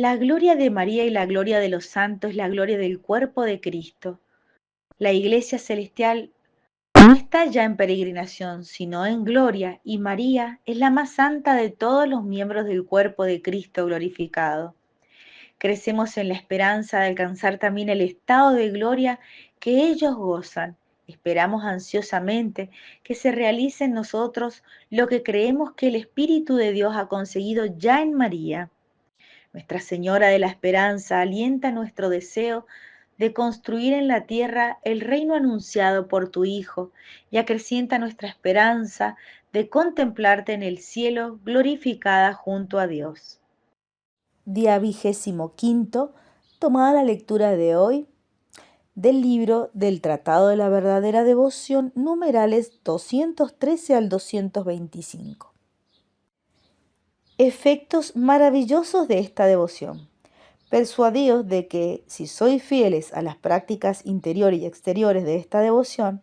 La gloria de María y la gloria de los santos es la gloria del cuerpo de Cristo. La Iglesia celestial no está ya en peregrinación, sino en gloria, y María es la más santa de todos los miembros del cuerpo de Cristo glorificado. Crecemos en la esperanza de alcanzar también el estado de gloria que ellos gozan. Esperamos ansiosamente que se realice en nosotros lo que creemos que el Espíritu de Dios ha conseguido ya en María. Nuestra Señora de la Esperanza alienta nuestro deseo de construir en la tierra el reino anunciado por tu Hijo y acrecienta nuestra esperanza de contemplarte en el cielo glorificada junto a Dios. Día 25, tomada la lectura de hoy del libro del Tratado de la Verdadera Devoción, numerales 213 al 225. Efectos maravillosos de esta devoción. Persuadidos de que, si sois fieles a las prácticas interiores y exteriores de esta devoción,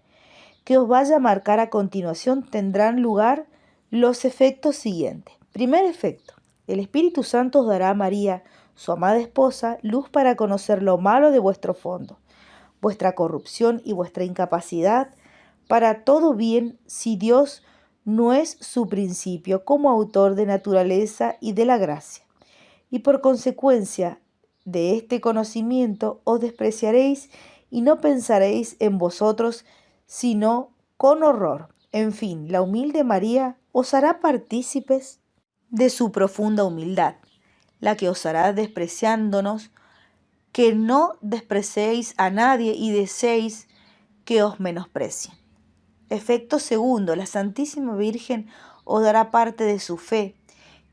que os vaya a marcar a continuación, tendrán lugar los efectos siguientes. Primer efecto: el Espíritu Santo os dará a María, su amada esposa, luz para conocer lo malo de vuestro fondo, vuestra corrupción y vuestra incapacidad para todo bien, si Dios no es su principio como autor de naturaleza y de la gracia. Y por consecuencia de este conocimiento os despreciaréis y no pensaréis en vosotros, sino con horror. En fin, la humilde María os hará partícipes de su profunda humildad, la que os hará, despreciándonos, que no despreciéis a nadie y deseéis que os menosprecien. Efecto segundo: la Santísima Virgen os dará parte de su fe,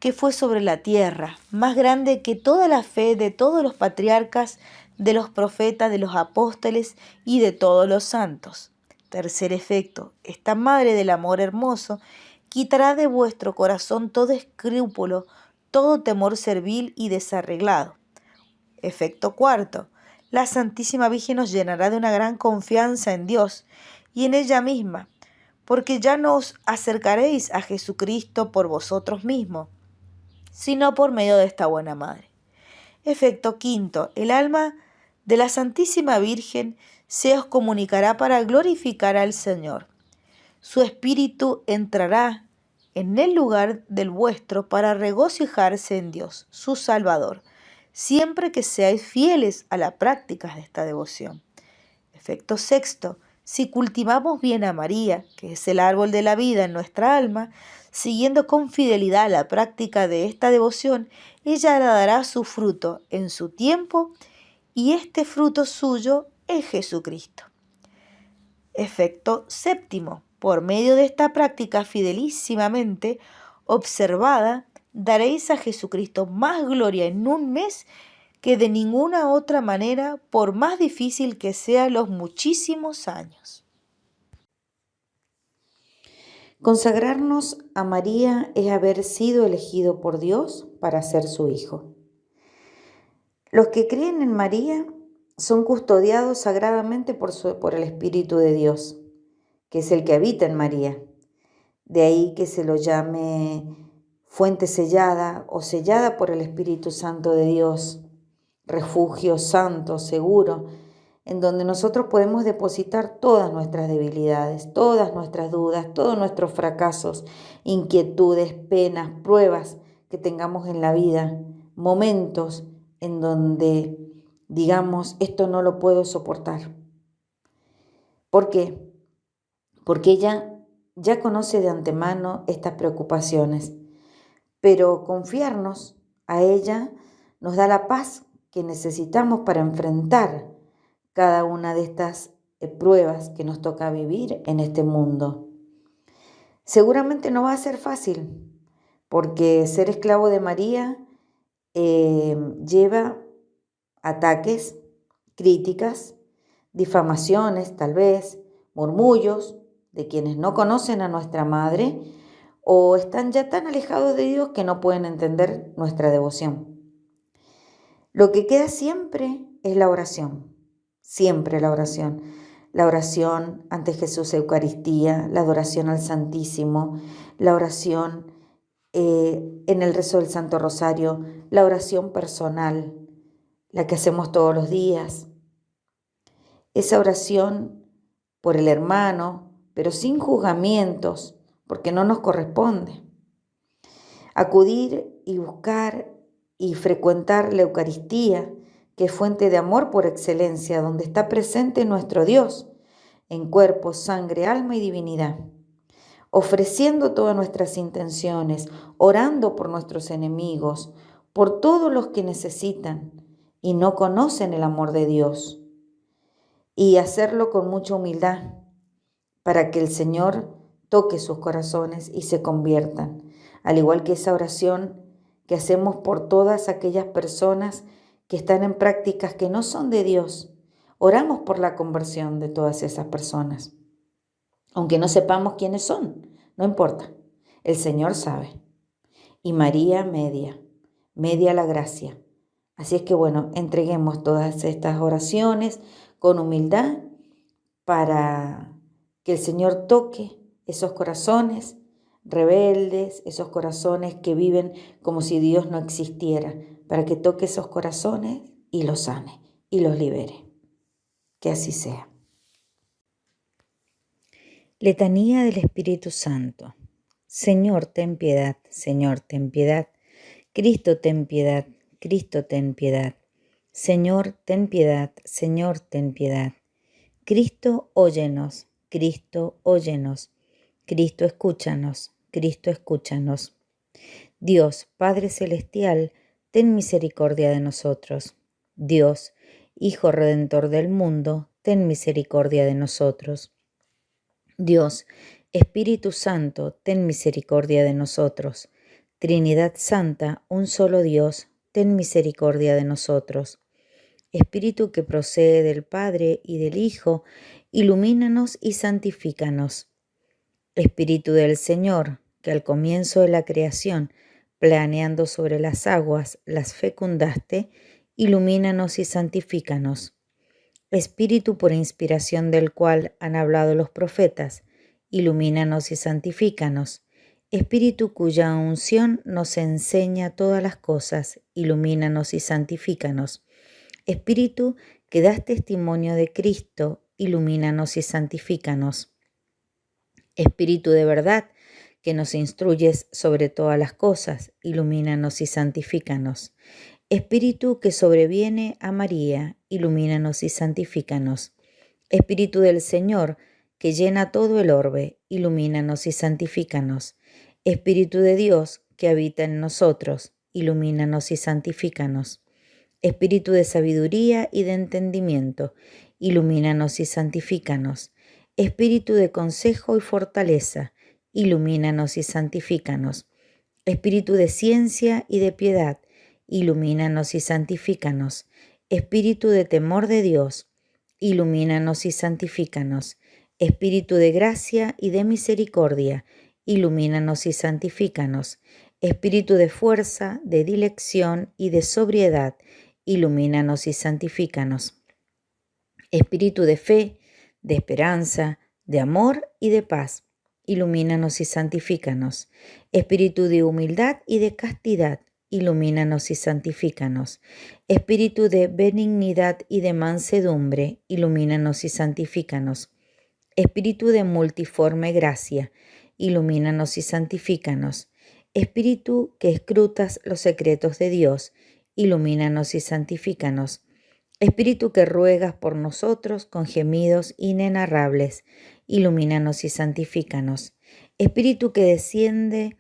que fue sobre la tierra, más grande que toda la fe de todos los patriarcas, de los profetas, de los apóstoles y de todos los santos. Tercer efecto: esta Madre del Amor Hermoso quitará de vuestro corazón todo escrúpulo, todo temor servil y desarreglado. Efecto cuarto: la Santísima Virgen os llenará de una gran confianza en Dios y en ella misma, porque ya no os acercaréis a Jesucristo por vosotros mismos, sino por medio de esta buena Madre. Efecto quinto: el alma de la Santísima Virgen se os comunicará para glorificar al Señor. Su espíritu entrará en el lugar del vuestro para regocijarse en Dios, su Salvador, siempre que seáis fieles a las prácticas de esta devoción. Efecto sexto: si cultivamos bien a María, que es el árbol de la vida en nuestra alma, siguiendo con fidelidad la práctica de esta devoción, ella dará su fruto en su tiempo, y este fruto suyo es Jesucristo. Efecto séptimo: por medio de esta práctica fidelísimamente observada, daréis a Jesucristo más gloria en un mes que de ninguna otra manera, por más difícil que sean los muchísimos años. Consagrarnos a María es haber sido elegido por Dios para ser su hijo. Los que creen en María son custodiados sagradamente por el Espíritu de Dios, que es el que habita en María. De ahí que se lo llame fuente sellada o sellada por el Espíritu Santo de Dios, refugio santo, seguro, en donde nosotros podemos depositar todas nuestras debilidades, todas nuestras dudas, todos nuestros fracasos, inquietudes, penas, pruebas que tengamos en la vida, momentos en donde digamos, esto no lo puedo soportar. ¿Por qué? Porque ella ya conoce de antemano estas preocupaciones, pero confiarnos a ella nos da la paz que necesitamos para enfrentar cada una de estas pruebas que nos toca vivir en este mundo. Seguramente no va a ser fácil, porque ser esclavo de María lleva ataques, críticas, difamaciones tal vez, murmullos de quienes no conocen a nuestra Madre o están ya tan alejados de Dios que no pueden entender nuestra devoción. Lo que queda siempre es la oración, siempre la oración. La oración ante Jesús Eucaristía, la adoración al Santísimo, la oración en el rezo del Santo Rosario, la oración personal, la que hacemos todos los días. Esa oración por el hermano, pero sin juzgamientos, porque no nos corresponde. Acudir y buscar y frecuentar la Eucaristía, que es fuente de amor por excelencia, donde está presente nuestro Dios, en cuerpo, sangre, alma y divinidad, ofreciendo todas nuestras intenciones, orando por nuestros enemigos, por todos los que necesitan y no conocen el amor de Dios, y hacerlo con mucha humildad, para que el Señor toque sus corazones y se conviertan, al igual que esa oración que hacemos por todas aquellas personas que están en prácticas que no son de Dios. Oramos por la conversión de todas esas personas, aunque no sepamos quiénes son, no importa, el Señor sabe. Y María media la gracia. Así es que bueno, entreguemos todas estas oraciones con humildad para que el Señor toque esos corazones rebeldes, esos corazones que viven como si Dios no existiera, para que toque esos corazones y los sane y los libere. Que así sea. Letanía del Espíritu Santo. Señor, ten piedad, Señor, ten piedad. Cristo, ten piedad, Cristo, ten piedad. Señor, ten piedad, Señor, ten piedad. Cristo, óyenos, Cristo, óyenos. Cristo, escúchanos, Cristo, escúchanos. Dios, Padre Celestial, ten misericordia de nosotros. Dios, Hijo Redentor del mundo, ten misericordia de nosotros. Dios, Espíritu Santo, ten misericordia de nosotros. Trinidad Santa, un solo Dios, ten misericordia de nosotros. Espíritu que procede del Padre y del Hijo, ilumínanos y santifícanos. Espíritu del Señor, que al comienzo de la creación, planeando sobre las aguas, las fecundaste, ilumínanos y santifícanos. Espíritu por inspiración del cual han hablado los profetas, ilumínanos y santifícanos. Espíritu cuya unción nos enseña todas las cosas, ilumínanos y santifícanos. Espíritu que das testimonio de Cristo, ilumínanos y santifícanos. Espíritu de verdad, que nos instruyes sobre todas las cosas, ilumínanos y santifícanos. Espíritu que sobreviene a María, ilumínanos y santifícanos. Espíritu del Señor, que llena todo el orbe, ilumínanos y santifícanos. Espíritu de Dios, que habita en nosotros, ilumínanos y santifícanos. Espíritu de sabiduría y de entendimiento, ilumínanos y santifícanos. Espíritu de consejo y fortaleza, ilumínanos y santifícanos. Espíritu de ciencia y de piedad, ilumínanos y santifícanos. Espíritu de temor de Dios, ilumínanos y santifícanos. Espíritu de gracia y de misericordia, ilumínanos y santifícanos. Espíritu de fuerza, de dilección y de sobriedad, ilumínanos y santifícanos. Espíritu de fe, de esperanza, de amor y de paz, ilumínanos y santifícanos. Espíritu de humildad y de castidad, ilumínanos y santifícanos. Espíritu de benignidad y de mansedumbre, ilumínanos y santifícanos. Espíritu de multiforme gracia, ilumínanos y santifícanos. Espíritu que escrutas los secretos de Dios, ilumínanos y santifícanos. Espíritu que ruegas por nosotros con gemidos inenarrables, ilumínanos y santifícanos. Espíritu que desciende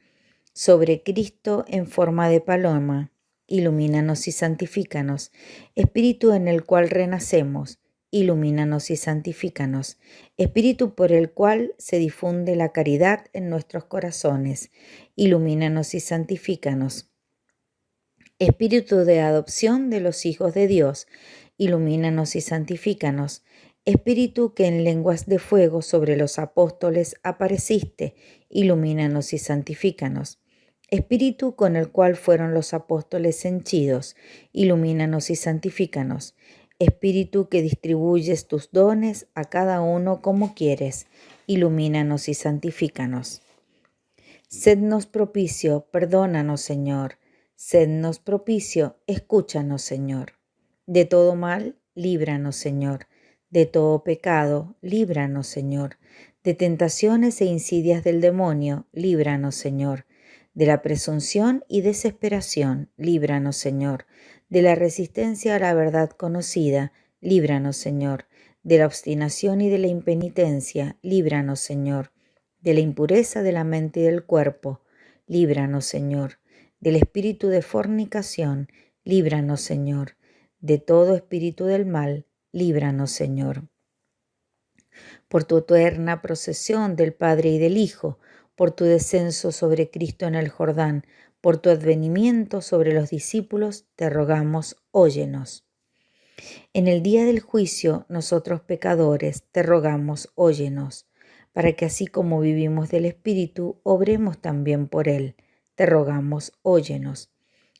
sobre Cristo en forma de paloma, ilumínanos y santifícanos. Espíritu en el cual renacemos, ilumínanos y santifícanos. Espíritu por el cual se difunde la caridad en nuestros corazones, ilumínanos y santifícanos. Espíritu de adopción de los hijos de Dios, ilumínanos y santifícanos. Espíritu que en lenguas de fuego sobre los apóstoles apareciste, ilumínanos y santifícanos. Espíritu con el cual fueron los apóstoles henchidos, ilumínanos y santifícanos. Espíritu que distribuyes tus dones a cada uno como quieres, ilumínanos y santifícanos. Sednos propicio, perdónanos, Señor. Sednos propicio, escúchanos, Señor. De todo mal, líbranos, Señor. De todo pecado, líbranos, Señor. De tentaciones e insidias del demonio, líbranos, Señor. De la presunción y desesperación, líbranos, Señor. De la resistencia a la verdad conocida, líbranos, Señor. De la obstinación y de la impenitencia, líbranos, Señor. De la impureza de la mente y del cuerpo, líbranos, Señor. Del espíritu de fornicación, líbranos, Señor. De todo espíritu del mal, líbranos, Señor. Por tu eterna procesión del Padre y del Hijo, por tu descenso sobre Cristo en el Jordán, por tu advenimiento sobre los discípulos, te rogamos, óyenos. En el día del juicio, nosotros pecadores, te rogamos, óyenos, para que así como vivimos del Espíritu, obremos también por Él. Te rogamos, óyenos,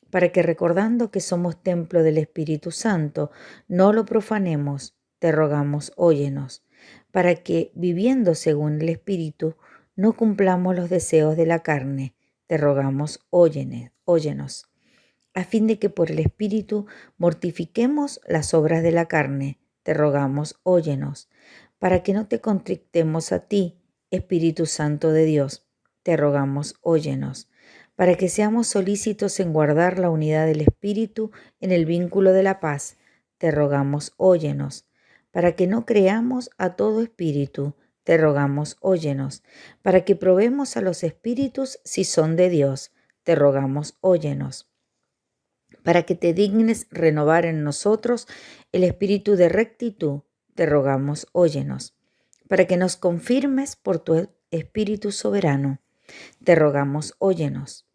para que recordando que somos templo del Espíritu Santo, no lo profanemos. Te rogamos, óyenos, para que, viviendo según el Espíritu, no cumplamos los deseos de la carne. Te rogamos, óyenos, a fin de que por el Espíritu mortifiquemos las obras de la carne. Te rogamos, óyenos, para que no te contrictemos a ti, Espíritu Santo de Dios. Te rogamos, óyenos, para que seamos solícitos en guardar la unidad del Espíritu en el vínculo de la paz. Te rogamos, óyenos, para que no creamos a todo espíritu. Te rogamos, óyenos, para que probemos a los espíritus si son de Dios. Te rogamos, óyenos, para que te dignes renovar en nosotros el espíritu de rectitud. Te rogamos, óyenos, para que nos confirmes por tu Espíritu soberano. Te rogamos, óyenos.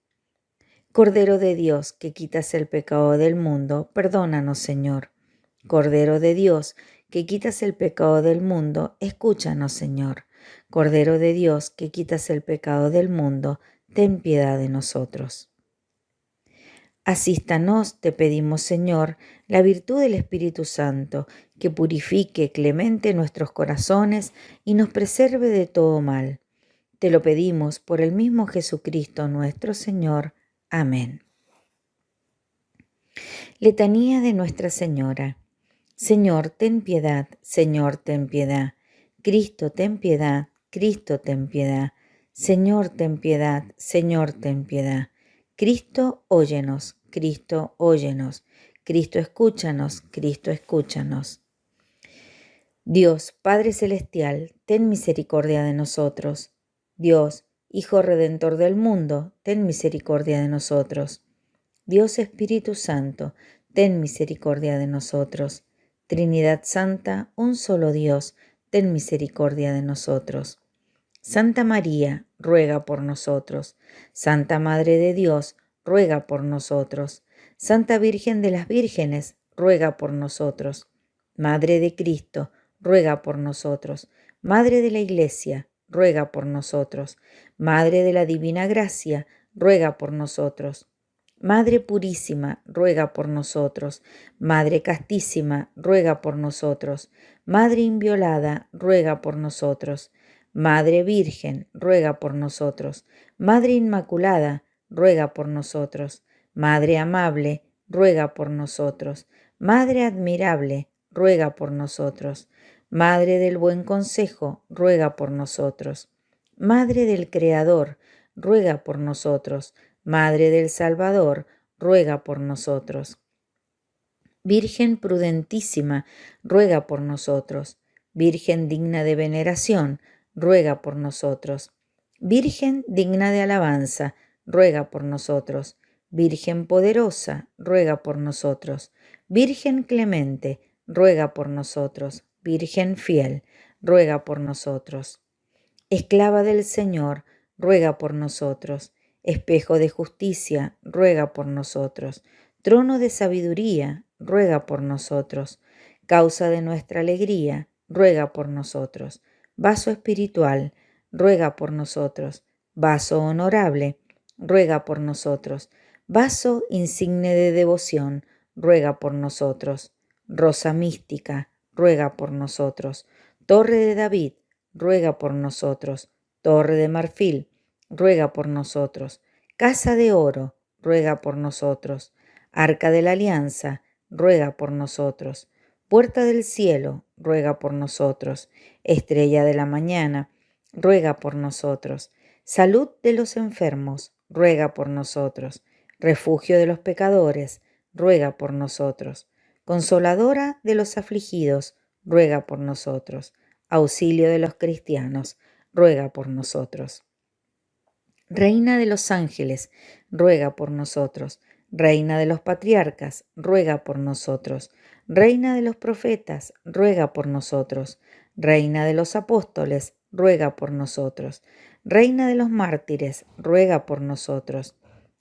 Cordero de Dios, que quitas el pecado del mundo, perdónanos, Señor. Cordero de Dios, que quitas el pecado del mundo, escúchanos, Señor. Cordero de Dios, que quitas el pecado del mundo, ten piedad de nosotros. Asístanos, te pedimos, Señor, la virtud del Espíritu Santo, que purifique clemente nuestros corazones y nos preserve de todo mal. Te lo pedimos por el mismo Jesucristo nuestro Señor. Amén. Letanía de Nuestra Señora. Señor, ten piedad, Señor, ten piedad. Cristo, ten piedad, Cristo, ten piedad. Señor, ten piedad, Señor, ten piedad. Cristo, óyenos, Cristo, óyenos. Cristo, escúchanos, Cristo, escúchanos. Dios, Padre Celestial, ten misericordia de nosotros. Dios, Hijo Redentor del mundo, ten misericordia de nosotros. Dios Espíritu Santo, ten misericordia de nosotros. Trinidad Santa, un solo Dios, ten misericordia de nosotros. Santa María, ruega por nosotros. Santa Madre de Dios, ruega por nosotros. Santa Virgen de las Vírgenes, ruega por nosotros. Madre de Cristo, ruega por nosotros. Madre de la Iglesia, ruega por nosotros. Madre de la Divina Gracia, ruega por nosotros. Madre Purísima, ruega por nosotros. Madre Castísima, ruega por nosotros. Madre Inviolada, ruega por nosotros. Madre Virgen, ruega por nosotros. Madre Inmaculada, ruega por nosotros. Madre Amable, ruega por nosotros. Madre Admirable, ruega por nosotros. Madre del Buen Consejo, ruega por nosotros. Madre del Creador, ruega por nosotros. Madre del Salvador, ruega por nosotros. Virgen prudentísima, ruega por nosotros. Virgen digna de veneración, ruega por nosotros. Virgen digna de alabanza, ruega por nosotros. Virgen poderosa, ruega por nosotros. Virgen clemente, ruega por nosotros. Virgen fiel, ruega por nosotros. Esclava del Señor, ruega por nosotros. Espejo de justicia, ruega por nosotros. Trono de sabiduría, ruega por nosotros. Causa de nuestra alegría, ruega por nosotros. Vaso espiritual, ruega por nosotros. Vaso honorable, ruega por nosotros. Vaso insigne de devoción, ruega por nosotros. Rosa mística, ruega por nosotros. Torre de David, ruega por nosotros. Torre de marfil, ruega por nosotros. Casa de oro, ruega por nosotros. Arca de la Alianza, ruega por nosotros. Puerta del cielo, ruega por nosotros. Estrella de la mañana, ruega por nosotros. Salud de los enfermos, ruega por nosotros. Refugio de los pecadores, ruega por nosotros. Consoladora de los afligidos, ruega por nosotros. Auxilio de los cristianos, ruega por nosotros. Reina de los ángeles, ruega por nosotros. Reina de los patriarcas, ruega por nosotros. Reina de los profetas, ruega por nosotros. Reina de los apóstoles, ruega por nosotros. Reina de los mártires, ruega por nosotros.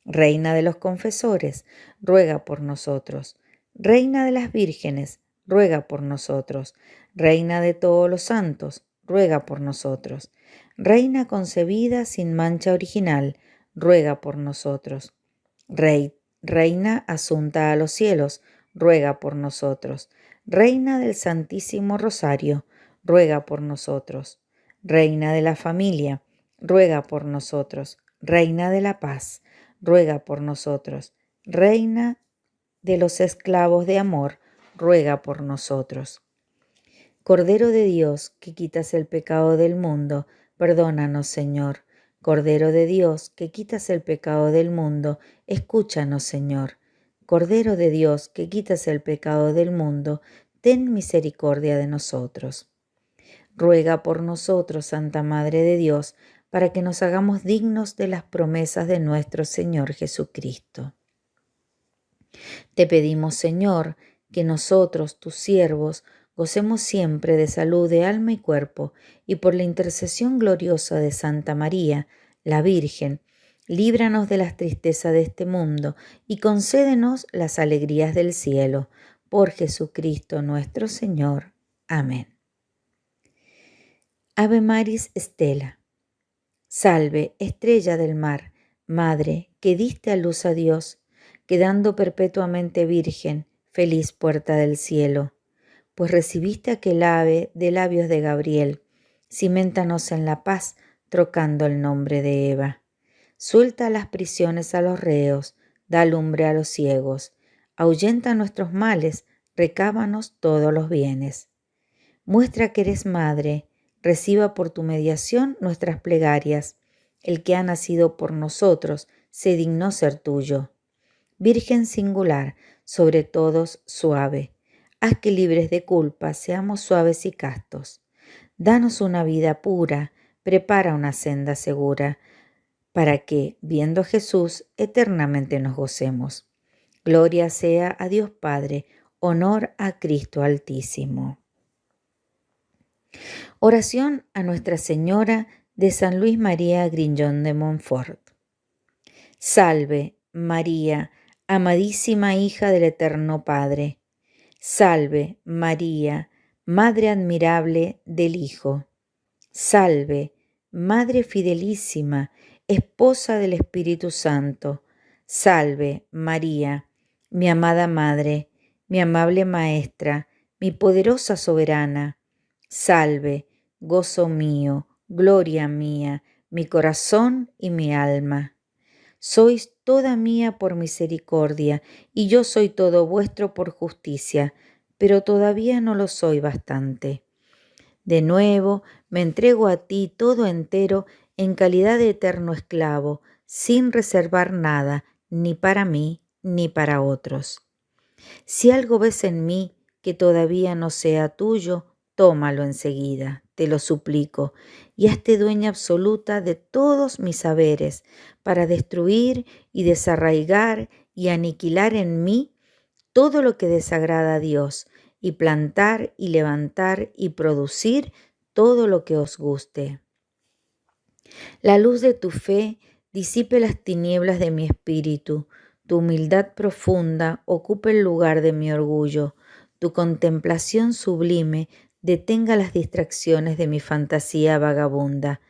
Reina de los confesores, ruega por nosotros. Reina de las vírgenes, ruega por nosotros. Reina de todos los santos, ruega por nosotros. Reina concebida sin mancha original, ruega por nosotros. Reina asunta a los cielos, ruega por nosotros. Reina del Santísimo Rosario, ruega por nosotros. Reina de la familia, ruega por nosotros. Reina de la paz, ruega por nosotros. Reina de los esclavos de amor, ruega por nosotros. Cordero de Dios, que quitas el pecado del mundo, perdónanos, Señor. Cordero de Dios, que quitas el pecado del mundo, escúchanos, Señor. Cordero de Dios, que quitas el pecado del mundo, ten misericordia de nosotros. Ruega por nosotros, Santa Madre de Dios, para que nos hagamos dignos de las promesas de nuestro Señor Jesucristo. Te pedimos, Señor, que nosotros, tus siervos, gocemos siempre de salud de alma y cuerpo, y por la intercesión gloriosa de Santa María, la Virgen, líbranos de las tristezas de este mundo y concédenos las alegrías del cielo. Por Jesucristo nuestro Señor. Amén. Ave Maris Stella. Salve, estrella del mar, Madre, que diste a luz a Dios, quedando perpetuamente virgen, feliz puerta del cielo. Pues recibiste aquel ave de labios de Gabriel, ciméntanos en la paz, trocando el nombre de Eva. Suelta las prisiones a los reos, da lumbre a los ciegos, ahuyenta nuestros males, recábanos todos los bienes. Muestra que eres madre, reciba por tu mediación nuestras plegarias. El que ha nacido por nosotros se dignó ser tuyo. Virgen singular, sobre todos suave, haz que libres de culpa seamos suaves y castos. Danos una vida pura, prepara una senda segura, para que, viendo a Jesús, eternamente nos gocemos. Gloria sea a Dios Padre, honor a Cristo Altísimo. Oración a Nuestra Señora de San Luis María Griñón de Montfort. Salve, María, amadísima hija del Eterno Padre. Salve, María, Madre admirable del Hijo. Salve, Madre fidelísima, Esposa del Espíritu Santo. Salve, María, mi amada Madre, mi amable Maestra, mi poderosa soberana. Salve, gozo mío, gloria mía, mi corazón y mi alma. Sois toda mía por misericordia, y yo soy todo vuestro por justicia, pero todavía no lo soy bastante. De nuevo me entrego a ti todo entero en calidad de eterno esclavo, sin reservar nada, ni para mí, ni para otros. Si algo ves en mí que todavía no sea tuyo, tómalo enseguida, te lo suplico, y hazte dueña absoluta de todos mis saberes, para destruir y desarraigar y aniquilar en mí todo lo que desagrada a Dios, y plantar y levantar y producir todo lo que os guste. La luz de tu fe disipe las tinieblas de mi espíritu, tu humildad profunda ocupe el lugar de mi orgullo, tu contemplación sublime detenga las distracciones de mi fantasía vagabunda,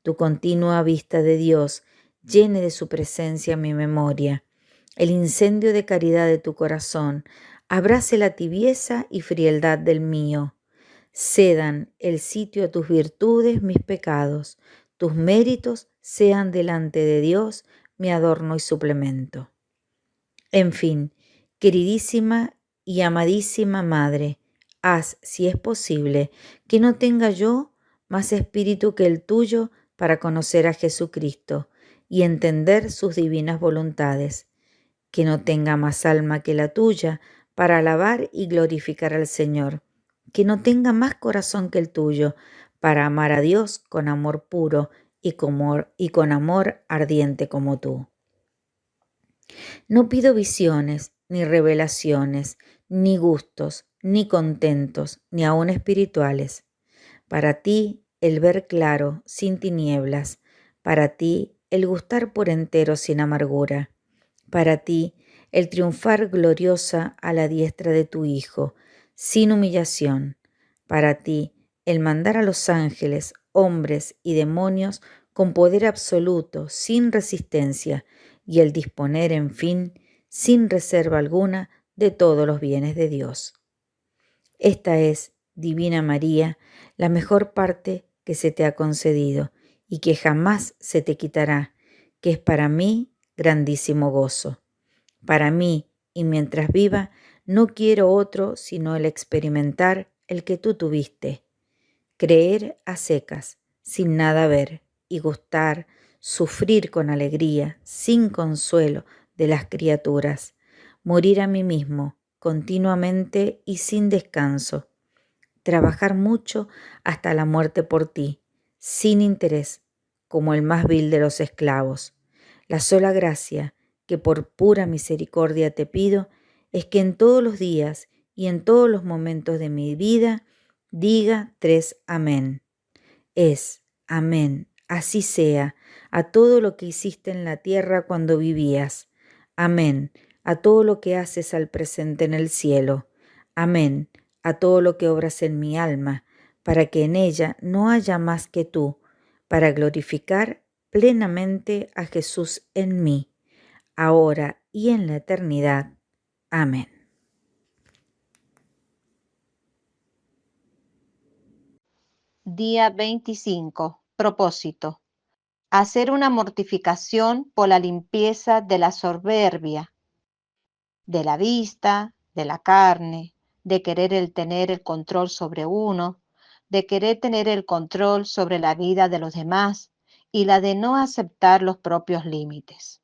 tu continua vista de Dios llene de su presencia mi memoria, el incendio de caridad de tu corazón abrace la tibieza y frialdad del mío, cedan el sitio a tus virtudes mis pecados, tus méritos sean delante de Dios mi adorno y suplemento. En fin, queridísima y amadísima Madre, haz, si es posible, que no tenga yo más espíritu que el tuyo para conocer a Jesucristo y entender sus divinas voluntades, que no tenga más alma que la tuya para alabar y glorificar al Señor, que no tenga más corazón que el tuyo para amar a Dios con amor puro y con amor ardiente como tú. No pido visiones, ni revelaciones, ni gustos, ni contentos, ni aun espirituales. Para ti el ver claro, sin tinieblas, para ti el gustar por entero sin amargura, para ti el triunfar gloriosa a la diestra de tu Hijo, sin humillación, para ti el mandar a los ángeles, hombres y demonios con poder absoluto, sin resistencia, y el disponer, en fin, sin reserva alguna, de todos los bienes de Dios. Esta es, Divina María, la mejor parte que se te ha concedido y que jamás se te quitará, que es para mí grandísimo gozo. Para mí, y mientras viva, no quiero otro sino el experimentar el que tú tuviste, creer a secas, sin nada ver, y gustar, sufrir con alegría, sin consuelo, de las criaturas, morir a mí mismo, continuamente y sin descanso, trabajar mucho hasta la muerte por ti, sin interés, como el más vil de los esclavos. La sola gracia que por pura misericordia te pido es que en todos los días y en todos los momentos de mi vida diga 3 amén. Es, amén, así sea, a todo lo que hiciste en la tierra cuando vivías. Amén, a todo lo que haces al presente en el cielo. Amén, a todo lo que obras en mi alma, para que en ella no haya más que tú, para glorificar plenamente a Jesús en mí, ahora y en la eternidad. Amén. Día 25. Propósito. Hacer una mortificación por la limpieza de la soberbia, de la vista, de la carne, de querer tener el control sobre uno, de querer tener el control sobre la vida de los demás y la de no aceptar los propios límites.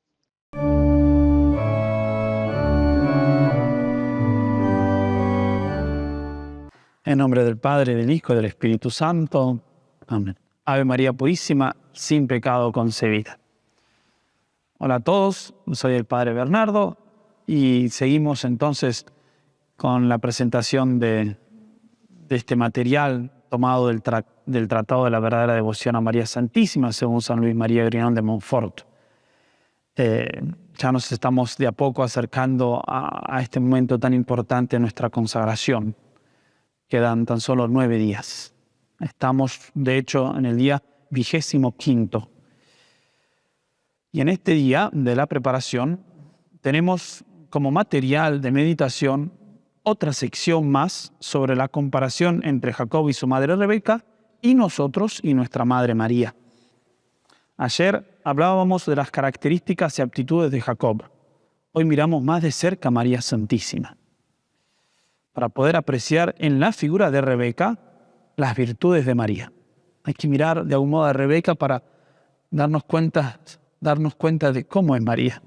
En nombre del Padre, del Hijo y del Espíritu Santo. Amén. Ave María Purísima, sin pecado concebida. Hola a todos, soy el Padre Bernardo y seguimos entonces con la presentación de este material tomado del Tratado de la Verdadera Devoción a María Santísima, según San Luis María Grignon de Montfort. Ya nos estamos de a poco acercando a este momento tan importante de nuestra consagración. Quedan tan solo 9 días. Estamos, de hecho, en el día 25. Y en este día de la preparación tenemos como material de meditación otra sección más sobre la comparación entre Jacob y su madre Rebeca y nosotros y nuestra madre María. Ayer hablábamos de las características y aptitudes de Jacob. Hoy miramos más de cerca a María Santísima, para poder apreciar en la figura de Rebeca las virtudes de María. Hay que mirar de algún modo a Rebeca para darnos cuenta de cómo es María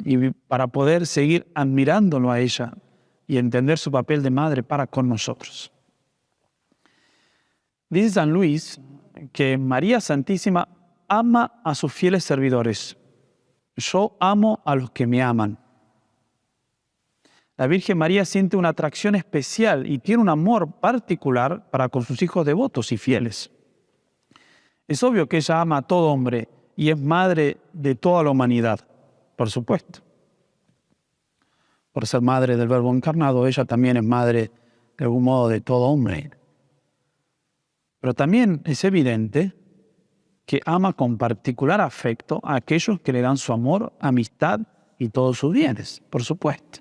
y para poder seguir admirándolo a ella y entender su papel de madre para con nosotros. Dice San Luis que María Santísima ama a sus fieles servidores. Yo amo a los que me aman. La Virgen María siente una atracción especial y tiene un amor particular para con sus hijos devotos y fieles. Es obvio que ella ama a todo hombre y es madre de toda la humanidad, por supuesto. Por ser madre del Verbo encarnado, ella también es madre, de algún modo, de todo hombre. Pero también es evidente que ama con particular afecto a aquellos que le dan su amor, amistad y todos sus bienes, por supuesto.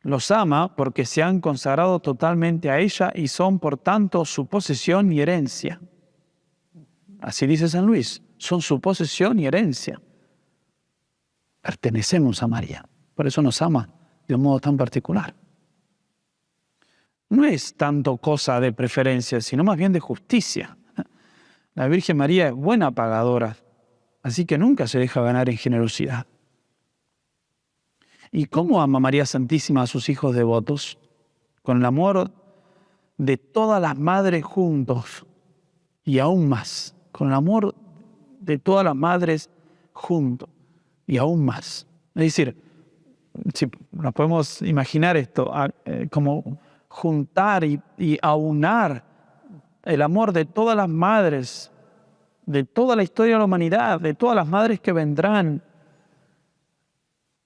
Los ama porque se han consagrado totalmente a ella y son, por tanto, su posesión y herencia. así dice San Luis, son su posesión y herencia. Pertenecemos a María, por eso nos ama de un modo tan particular. No es tanto cosa de preferencia, sino más bien de justicia. La Virgen María es buena pagadora, así que nunca se deja ganar en generosidad. ¿Y cómo ama María Santísima a sus hijos devotos? Con el amor de todas las madres juntos y aún más. Con el amor de todas las madres juntos y aún más. Es decir, si nos podemos imaginar esto como juntar y aunar el amor de todas las madres, de toda la historia de la humanidad, de todas las madres que vendrán.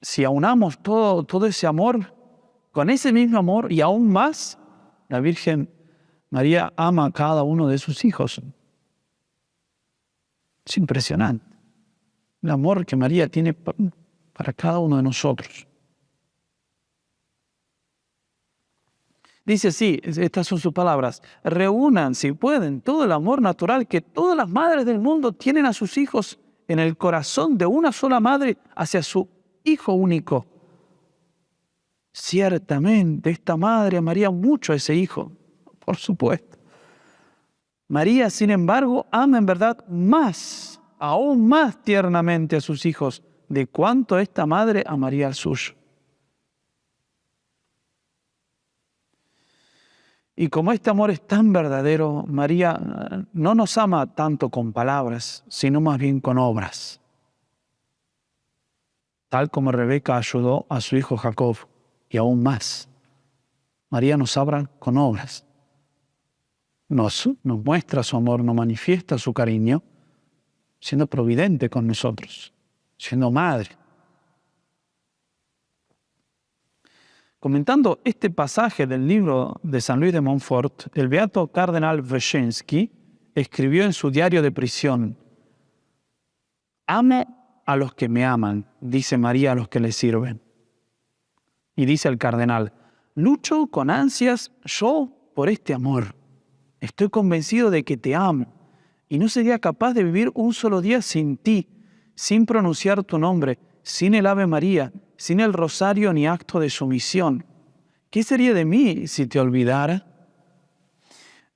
Si aunamos todo ese amor, con ese mismo amor y aún más, la Virgen María ama a cada uno de sus hijos. Es impresionante el amor que María tiene para cada uno de nosotros. Dice así, estas son sus palabras: reúnan, si pueden, todo el amor natural que todas las madres del mundo tienen a sus hijos en el corazón de una sola madre hacia su hijo único. Ciertamente, esta madre amaría mucho a ese hijo, por supuesto. María, sin embargo, ama en verdad más, aún más tiernamente a sus hijos de cuánto esta madre amaría al suyo. Y como este amor es tan verdadero, María no nos ama tanto con palabras, sino más bien con obras. Tal como Rebeca ayudó a su hijo Jacob, y aún más. María nos habla con obras. Nos muestra su amor, nos manifiesta su cariño, siendo providente con nosotros, siendo madre. Comentando este pasaje del libro de San Luis de Montfort, el beato cardenal Wyszynski escribió en su diario de prisión: ame a los que me aman, dice María a los que le sirven. Y dice el cardenal: lucho con ansias yo por este amor. Estoy convencido de que te amo y no sería capaz de vivir un solo día sin ti, sin pronunciar tu nombre, sin el Ave María, sin el rosario ni acto de sumisión. ¿Qué sería de mí si te olvidara?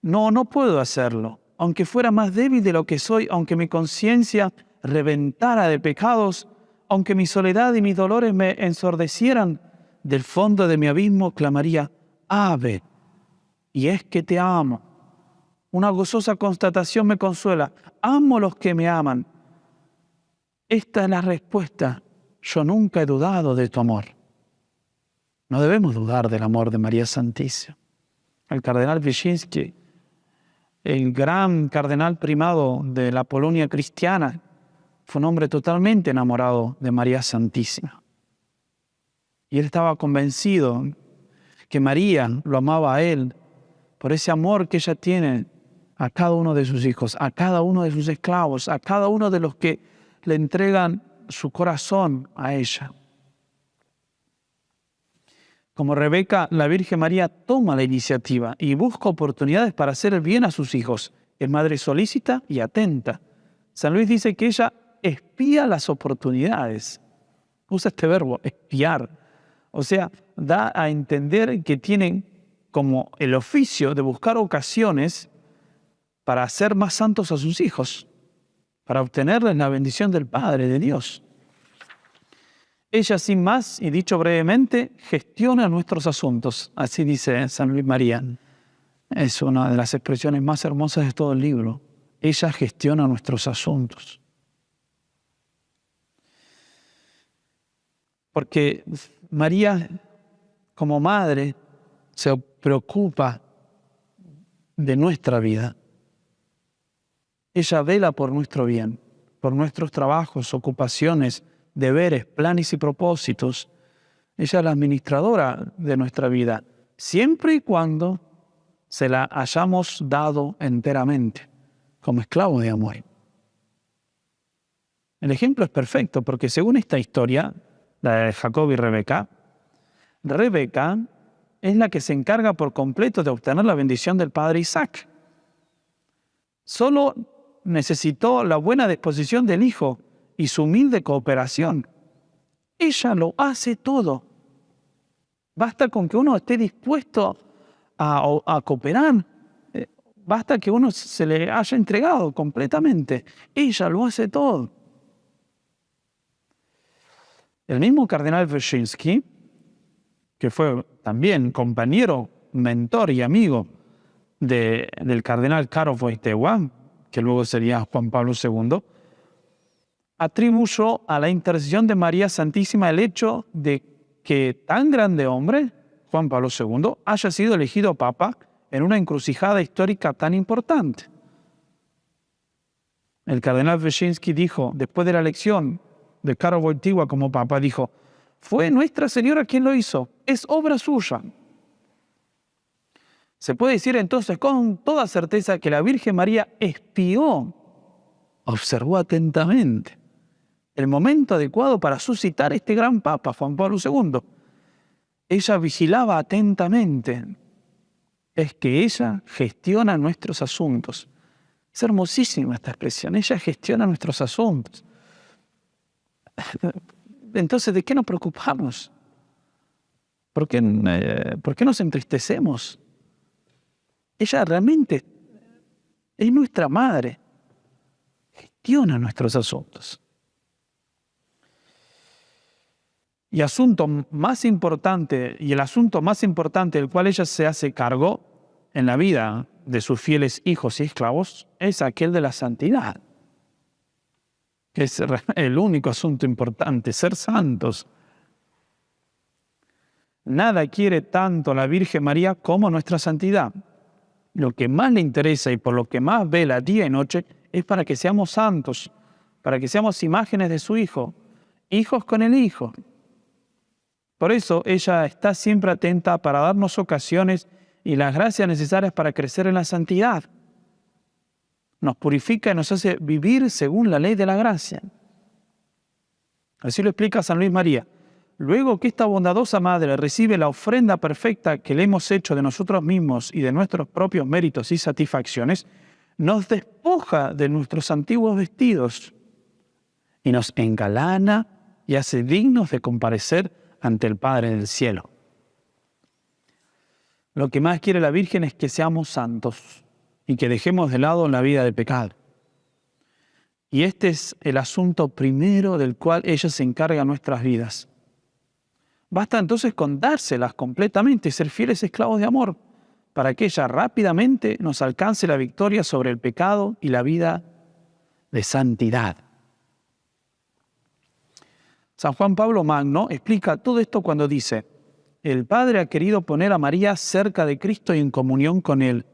No puedo hacerlo. Aunque fuera más débil de lo que soy, aunque mi conciencia reventara de pecados, aunque mi soledad y mis dolores me ensordecieran, del fondo de mi abismo clamaría: Ave, y es que te amo. Una gozosa constatación me consuela: amo a los que me aman. Esta es la respuesta: yo nunca he dudado de tu amor. No debemos dudar del amor de María Santísima. El cardenal Wyszynski, el gran cardenal primado de la Polonia cristiana, fue un hombre totalmente enamorado de María Santísima. Y él estaba convencido que María lo amaba a él por ese amor que ella tiene a cada uno de sus hijos, a cada uno de sus esclavos, a cada uno de los que le entregan su corazón a ella. Como Rebeca, la Virgen María toma la iniciativa y busca oportunidades para hacer el bien a sus hijos. Es madre solícita y atenta. San Luis dice que ella espía las oportunidades. Usa este verbo, espiar. O sea, da a entender que tienen como el oficio de buscar ocasiones para hacer más santos a sus hijos, para obtenerles la bendición del Padre, de Dios. Ella, sin más, y dicho brevemente, gestiona nuestros asuntos. Así dice San Luis María. Es una de las expresiones más hermosas de todo el libro. Ella gestiona nuestros asuntos. Porque María, como madre, se preocupa de nuestra vida. Ella vela por nuestro bien, por nuestros trabajos, ocupaciones, deberes, planes y propósitos. Ella es la administradora de nuestra vida, siempre y cuando se la hayamos dado enteramente, como esclavo de amor. El ejemplo es perfecto, porque según esta historia, la de Jacob y Rebeca, Rebeca es la que se encarga por completo de obtener la bendición del padre Isaac. Solo necesitó la buena disposición del hijo y su humilde cooperación. Ella lo hace todo. Basta con que uno esté dispuesto a cooperar. Basta que uno se le haya entregado completamente. Ella lo hace todo. El mismo cardenal Wyszynski, que fue también compañero, mentor y amigo del cardenal Karol Wojtyła, que luego sería Juan Pablo II, atribuyó a la intercesión de María Santísima el hecho de que tan grande hombre, Juan Pablo II, haya sido elegido papa en una encrucijada histórica tan importante. El cardenal Wyszynski dijo, después de la elección de Karol Wojtyła como papa, dijo, fue Nuestra Señora quien lo hizo, es obra suya. Se puede decir entonces con toda certeza que la Virgen María espió, observó atentamente el momento adecuado para suscitar este gran papa, Juan Pablo II. Ella vigilaba atentamente. Es que ella gestiona nuestros asuntos. Es hermosísima esta expresión. Ella gestiona nuestros asuntos. Entonces, ¿de qué nos preocupamos? ¿Por qué nos entristecemos? Ella realmente es nuestra madre. Gestiona nuestros asuntos. Y el asunto más importante del cual ella se hace cargo en la vida de sus fieles hijos y esclavos es aquel de la santidad. Que es el único asunto importante, ser santos. Nada quiere tanto la Virgen María como nuestra santidad. Lo que más le interesa y por lo que más vela día y noche es para que seamos santos, para que seamos imágenes de su Hijo, hijos con el Hijo. Por eso ella está siempre atenta para darnos ocasiones y las gracias necesarias para crecer en la santidad. Nos purifica y nos hace vivir según la ley de la gracia. Así lo explica San Luis María. Luego que esta bondadosa madre recibe la ofrenda perfecta que le hemos hecho de nosotros mismos y de nuestros propios méritos y satisfacciones, nos despoja de nuestros antiguos vestidos y nos engalana y hace dignos de comparecer ante el Padre del cielo. Lo que más quiere la Virgen es que seamos santos y que dejemos de lado la vida de pecado. Y este es el asunto primero del cual ella se encarga en nuestras vidas. Basta entonces con dárselas completamente y ser fieles esclavos de amor para que ella rápidamente nos alcance la victoria sobre el pecado y la vida de santidad. San Juan Pablo Magno explica todo esto cuando dice: el Padre ha querido poner a María cerca de Cristo y en comunión con Él,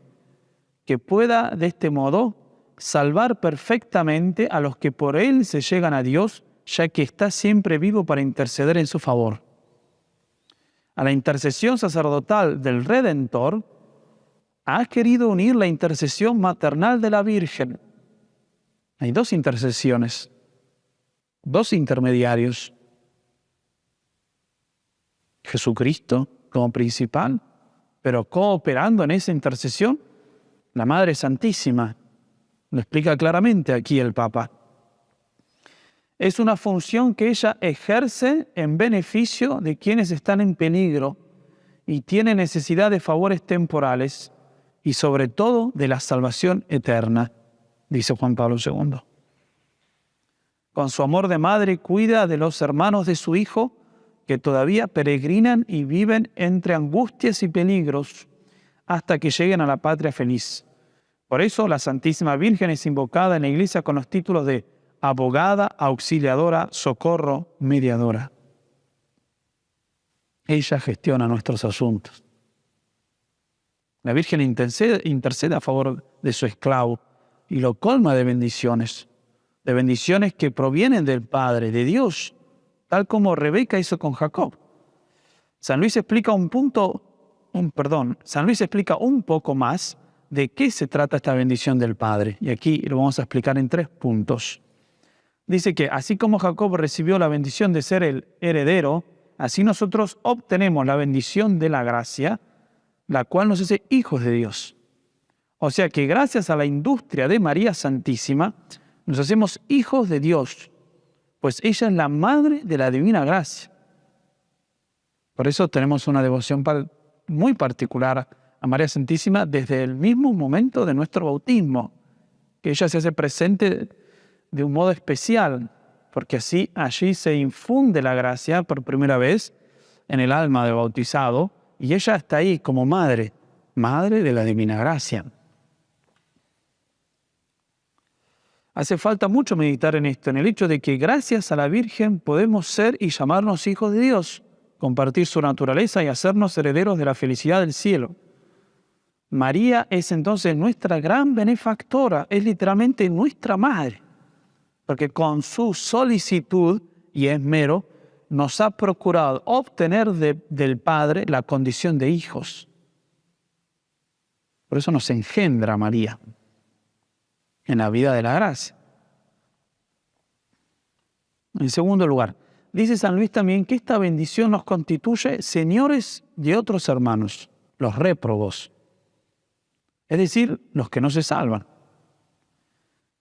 que pueda de este modo salvar perfectamente a los que por Él se llegan a Dios, ya que está siempre vivo para interceder en su favor. A la intercesión sacerdotal del Redentor ha querido unir la intercesión maternal de la Virgen. Hay dos intercesiones, dos intermediarios. Jesucristo como principal, pero cooperando en esa intercesión, la Madre Santísima. Lo explica claramente aquí el Papa. Es una función que ella ejerce en beneficio de quienes están en peligro y tiene necesidad de favores temporales y sobre todo de la salvación eterna, dice Juan Pablo II. Con su amor de madre cuida de los hermanos de su Hijo que todavía peregrinan y viven entre angustias y peligros hasta que lleguen a la patria feliz. Por eso la Santísima Virgen es invocada en la Iglesia con los títulos de abogada, auxiliadora, socorro, mediadora. Ella gestiona nuestros asuntos. La Virgen intercede a favor de su esclavo y lo colma de bendiciones que provienen del Padre, de Dios, tal como Rebeca hizo con Jacob. San Luis explica un poco más de qué se trata esta bendición del Padre. Y aquí lo vamos a explicar en 3 puntos. Dice que así como Jacob recibió la bendición de ser el heredero, así nosotros obtenemos la bendición de la gracia, la cual nos hace hijos de Dios. O sea que gracias a la industria de María Santísima, nos hacemos hijos de Dios, pues ella es la madre de la divina gracia. Por eso tenemos una devoción muy particular a María Santísima desde el mismo momento de nuestro bautismo, que ella se hace presente de un modo especial, porque así allí se infunde la gracia por primera vez en el alma del bautizado, y ella está ahí como madre de la divina gracia. Hace falta mucho meditar en esto, en el hecho de que gracias a la Virgen podemos ser y llamarnos hijos de Dios, compartir su naturaleza y hacernos herederos de la felicidad del cielo. María es entonces nuestra gran benefactora, es literalmente nuestra madre, porque con su solicitud y esmero nos ha procurado obtener del Padre la condición de hijos. Por eso nos engendra María en la vida de la gracia. En segundo lugar, dice San Luis también que esta bendición nos constituye señores de otros hermanos, los réprobos, es decir, los que no se salvan.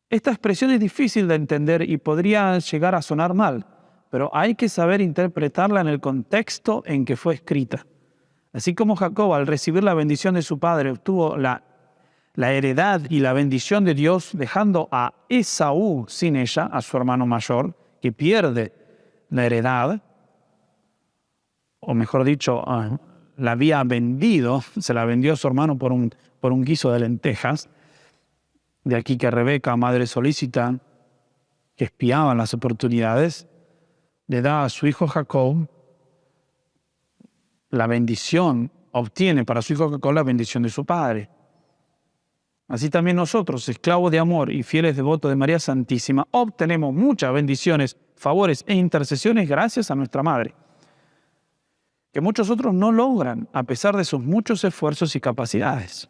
Esta expresión es difícil de entender y podría llegar a sonar mal, pero hay que saber interpretarla en el contexto en que fue escrita. Así como Jacob, al recibir la bendición de su padre, obtuvo la heredad y la bendición de Dios, dejando a Esaú sin ella, a su hermano mayor, que pierde la heredad, o mejor dicho, la había vendido, se la vendió a su hermano por un guiso de lentejas. De aquí que Rebeca, madre solícita, que espiaba las oportunidades, le da a su hijo Jacob la bendición, obtiene para su hijo Jacob la bendición de su padre. Así también nosotros, esclavos de amor y fieles devotos de María Santísima, obtenemos muchas bendiciones, favores e intercesiones gracias a nuestra madre, que muchos otros no logran a pesar de sus muchos esfuerzos y capacidades.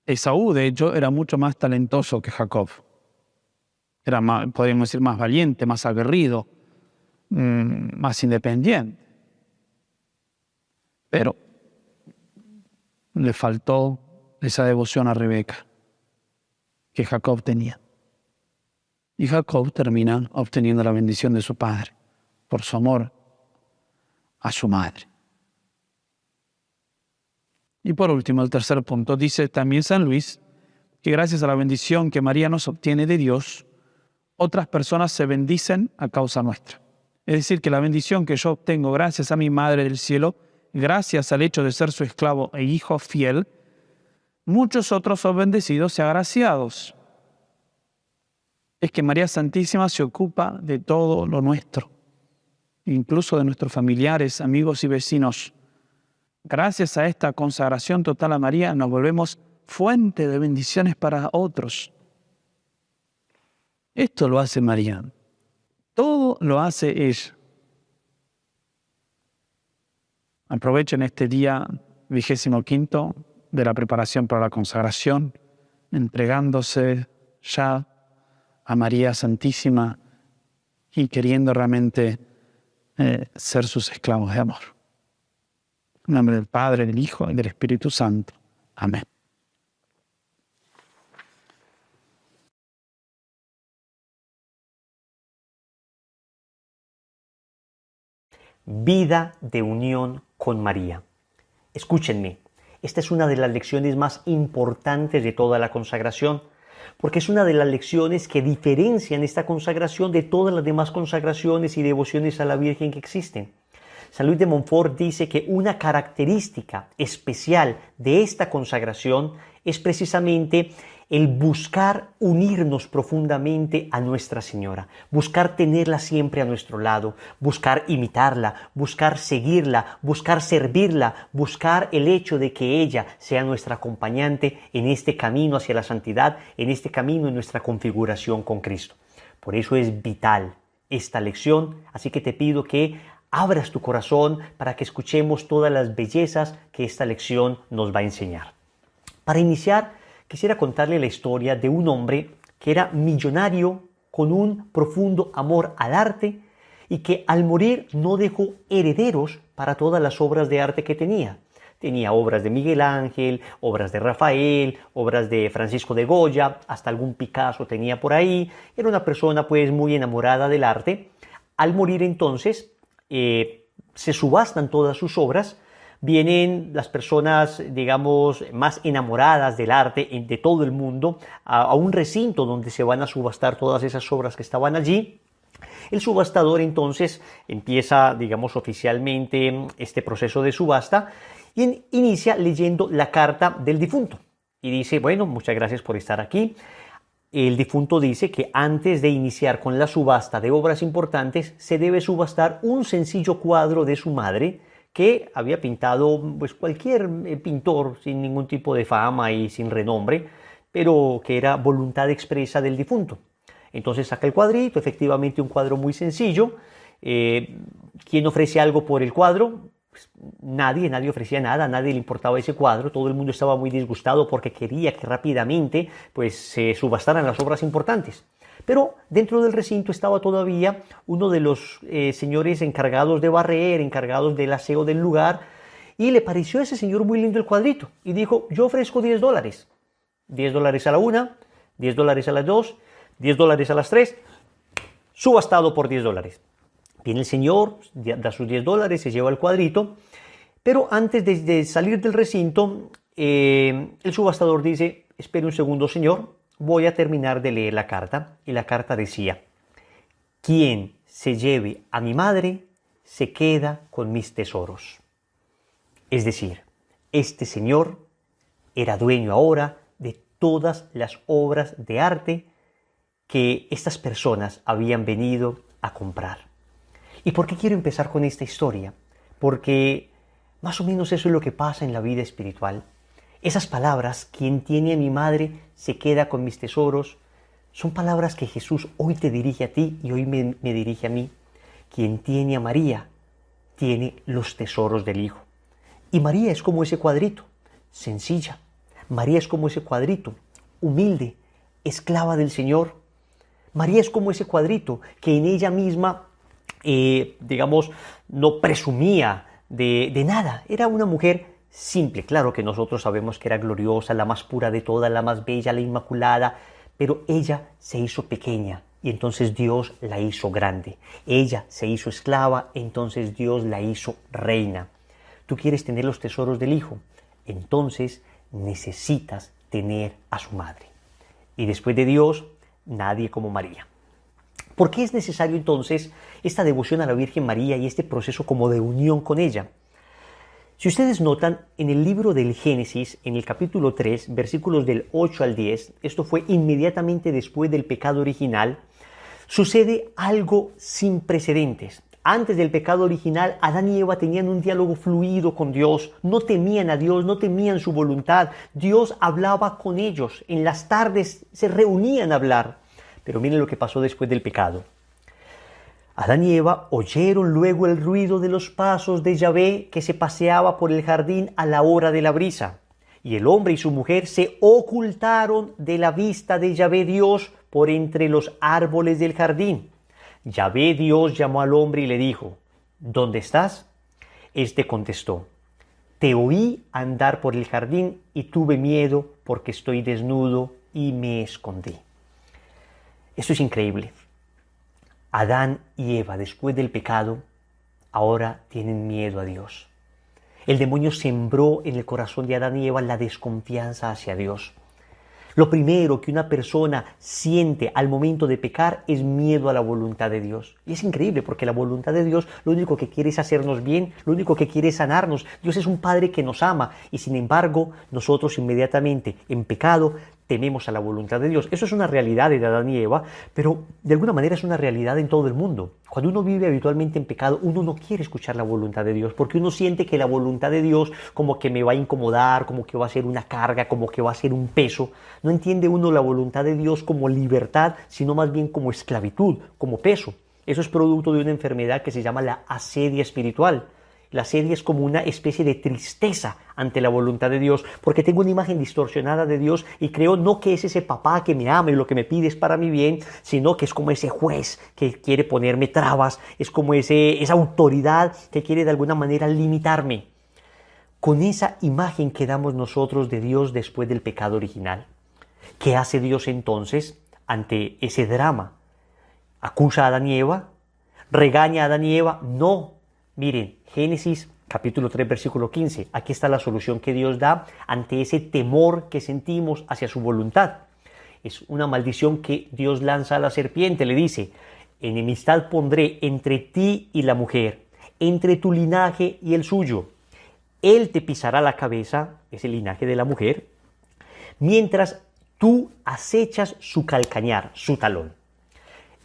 Esaú, de hecho, era mucho más talentoso que Jacob. Era más, podríamos decir, más valiente, más aguerrido, más independiente. Pero le faltó esa devoción a Rebeca que Jacob tenía. Y Jacob termina obteniendo la bendición de su padre por su amor a su madre. Y por último, el tercer punto, dice también San Luis que gracias a la bendición que María nos obtiene de Dios, otras personas se bendicen a causa nuestra. Es decir, que la bendición que yo obtengo gracias a mi Madre del Cielo, gracias al hecho de ser su esclavo e hijo fiel, muchos otros son bendecidos y agraciados. Es que María Santísima se ocupa de todo lo nuestro, incluso de nuestros familiares, amigos y vecinos. Gracias a esta consagración total a María, nos volvemos fuente de bendiciones para otros. Esto lo hace María. Todo lo hace ella. Aprovechen este día 25º de la preparación para la consagración, entregándose ya a María Santísima y queriendo realmente ser sus esclavos de amor. En nombre del Padre, del Hijo y del Espíritu Santo. Amén. Vida de unión con María. Escúchenme, esta es una de las lecciones más importantes de toda la consagración, porque es una de las lecciones que diferencian esta consagración de todas las demás consagraciones y devociones a la Virgen que existen. San Luis de Montfort dice que una característica especial de esta consagración es precisamente el buscar unirnos profundamente a Nuestra Señora, buscar tenerla siempre a nuestro lado, buscar imitarla, buscar seguirla, buscar servirla, buscar el hecho de que ella sea nuestra acompañante en este camino hacia la santidad, en este camino en nuestra configuración con Cristo. Por eso es vital esta lección, así que te pido que abras tu corazón para que escuchemos todas las bellezas que esta lección nos va a enseñar. Para iniciar, quisiera contarle la historia de un hombre que era millonario con un profundo amor al arte y que al morir no dejó herederos para todas las obras de arte que tenía. Tenía obras de Miguel Ángel, obras de Rafael, obras de Francisco de Goya, hasta algún Picasso tenía por ahí. Era una persona pues muy enamorada del arte. Al morir entonces, se subastan todas sus obras. Vienen las personas, digamos, más enamoradas del arte de todo el mundo a un recinto donde se van a subastar todas esas obras que estaban allí. El subastador entonces empieza, digamos, oficialmente este proceso de subasta y inicia leyendo la carta del difunto. Y dice, bueno, muchas gracias por estar aquí. El difunto dice que antes de iniciar con la subasta de obras importantes, se debe subastar un sencillo cuadro de su madre que había pintado pues, cualquier pintor sin ningún tipo de fama y sin renombre, pero que era voluntad expresa del difunto. Entonces saca el cuadrito, efectivamente un cuadro muy sencillo. ¿Quién ofrece algo por el cuadro? Pues nadie ofrecía nada, a nadie le importaba ese cuadro. Todo el mundo estaba muy disgustado porque quería que rápidamente pues, se subastaran las obras importantes. Pero dentro del recinto estaba todavía uno de los señores encargados de barrer, encargados del aseo del lugar, y le pareció a ese señor muy lindo el cuadrito. Y dijo, yo ofrezco $10. $10 a la una, $10 a las dos, $10 a las 3, subastado por $10. Viene el señor, da sus $10, se lleva el cuadrito, pero antes de salir del recinto, el subastador dice, espere un segundo señor, voy a terminar de leer la carta. Y la carta decía, quien se lleve a mi madre, se queda con mis tesoros. Es decir, este señor era dueño ahora de todas las obras de arte que estas personas habían venido a comprar. ¿Y por qué quiero empezar con esta historia? Porque más o menos eso es lo que pasa en la vida espiritual. Esas palabras, quien tiene a mi madre se queda con mis tesoros, son palabras que Jesús hoy te dirige a ti y hoy me dirige a mí. Quien tiene a María tiene los tesoros del Hijo. Y María es como ese cuadrito, sencilla. María es como ese cuadrito, humilde, esclava del Señor. María es como ese cuadrito que en ella misma, digamos, no presumía de nada. Era una mujer simple. Claro que nosotros sabemos que era gloriosa, la más pura de todas, la más bella, la inmaculada, pero ella se hizo pequeña y entonces Dios la hizo grande. Ella se hizo esclava, entonces Dios la hizo reina. ¿Tú quieres tener los tesoros del Hijo? Entonces necesitas tener a su madre. Y después de Dios, nadie como María. ¿Por qué es necesario entonces esta devoción a la Virgen María y este proceso como de unión con ella? Si ustedes notan, en el libro del Génesis, en el capítulo 3, versículos del 8 al 10, esto fue inmediatamente después del pecado original, sucede algo sin precedentes. Antes del pecado original, Adán y Eva tenían un diálogo fluido con Dios, no temían a Dios, no temían su voluntad. Dios hablaba con ellos, en las tardes se reunían a hablar. Pero miren lo que pasó después del pecado. Adán y Eva oyeron luego el ruido de los pasos de Yahvé que se paseaba por el jardín a la hora de la brisa. Y el hombre y su mujer se ocultaron de la vista de Yahvé Dios por entre los árboles del jardín. Yahvé Dios llamó al hombre y le dijo, ¿dónde estás? Este contestó, te oí andar por el jardín y tuve miedo porque estoy desnudo y me escondí. Esto es increíble. Adán y Eva, después del pecado, ahora tienen miedo a Dios. El demonio sembró en el corazón de Adán y Eva la desconfianza hacia Dios. Lo primero que una persona siente al momento de pecar es miedo a la voluntad de Dios. Y es increíble porque la voluntad de Dios lo único que quiere es hacernos bien, lo único que quiere es sanarnos. Dios es un Padre que nos ama y sin embargo nosotros inmediatamente en pecado tememos a la voluntad de Dios. Eso es una realidad de Adán y Eva, pero de alguna manera es una realidad en todo el mundo. Cuando uno vive habitualmente en pecado, uno no quiere escuchar la voluntad de Dios, porque uno siente que la voluntad de Dios como que me va a incomodar, como que va a ser una carga, como que va a ser un peso. No entiende uno la voluntad de Dios como libertad, sino más bien como esclavitud, como peso. Eso es producto de una enfermedad que se llama la asedia espiritual. La asedia es como una especie de tristeza ante la voluntad de Dios, porque tengo una imagen distorsionada de Dios y creo no que es ese papá que me ama y lo que me pide es para mi bien, sino que es como ese juez que quiere ponerme trabas, es como esa autoridad que quiere de alguna manera limitarme. con esa imagen que damos nosotros de Dios después del pecado original. ¿Qué hace Dios entonces ante ese drama? ¿Acusa a Adán y Eva? ¿Regaña a Adán y Eva? No. Miren, Génesis capítulo 3, versículo 15. Aquí está la solución que Dios da ante ese temor que sentimos hacia su voluntad. Es una maldición que Dios lanza a la serpiente. Le dice: enemistad pondré entre ti y la mujer, entre tu linaje y el suyo. Él te pisará la cabeza, es el linaje de la mujer, mientras tú acechas su calcañar, su talón.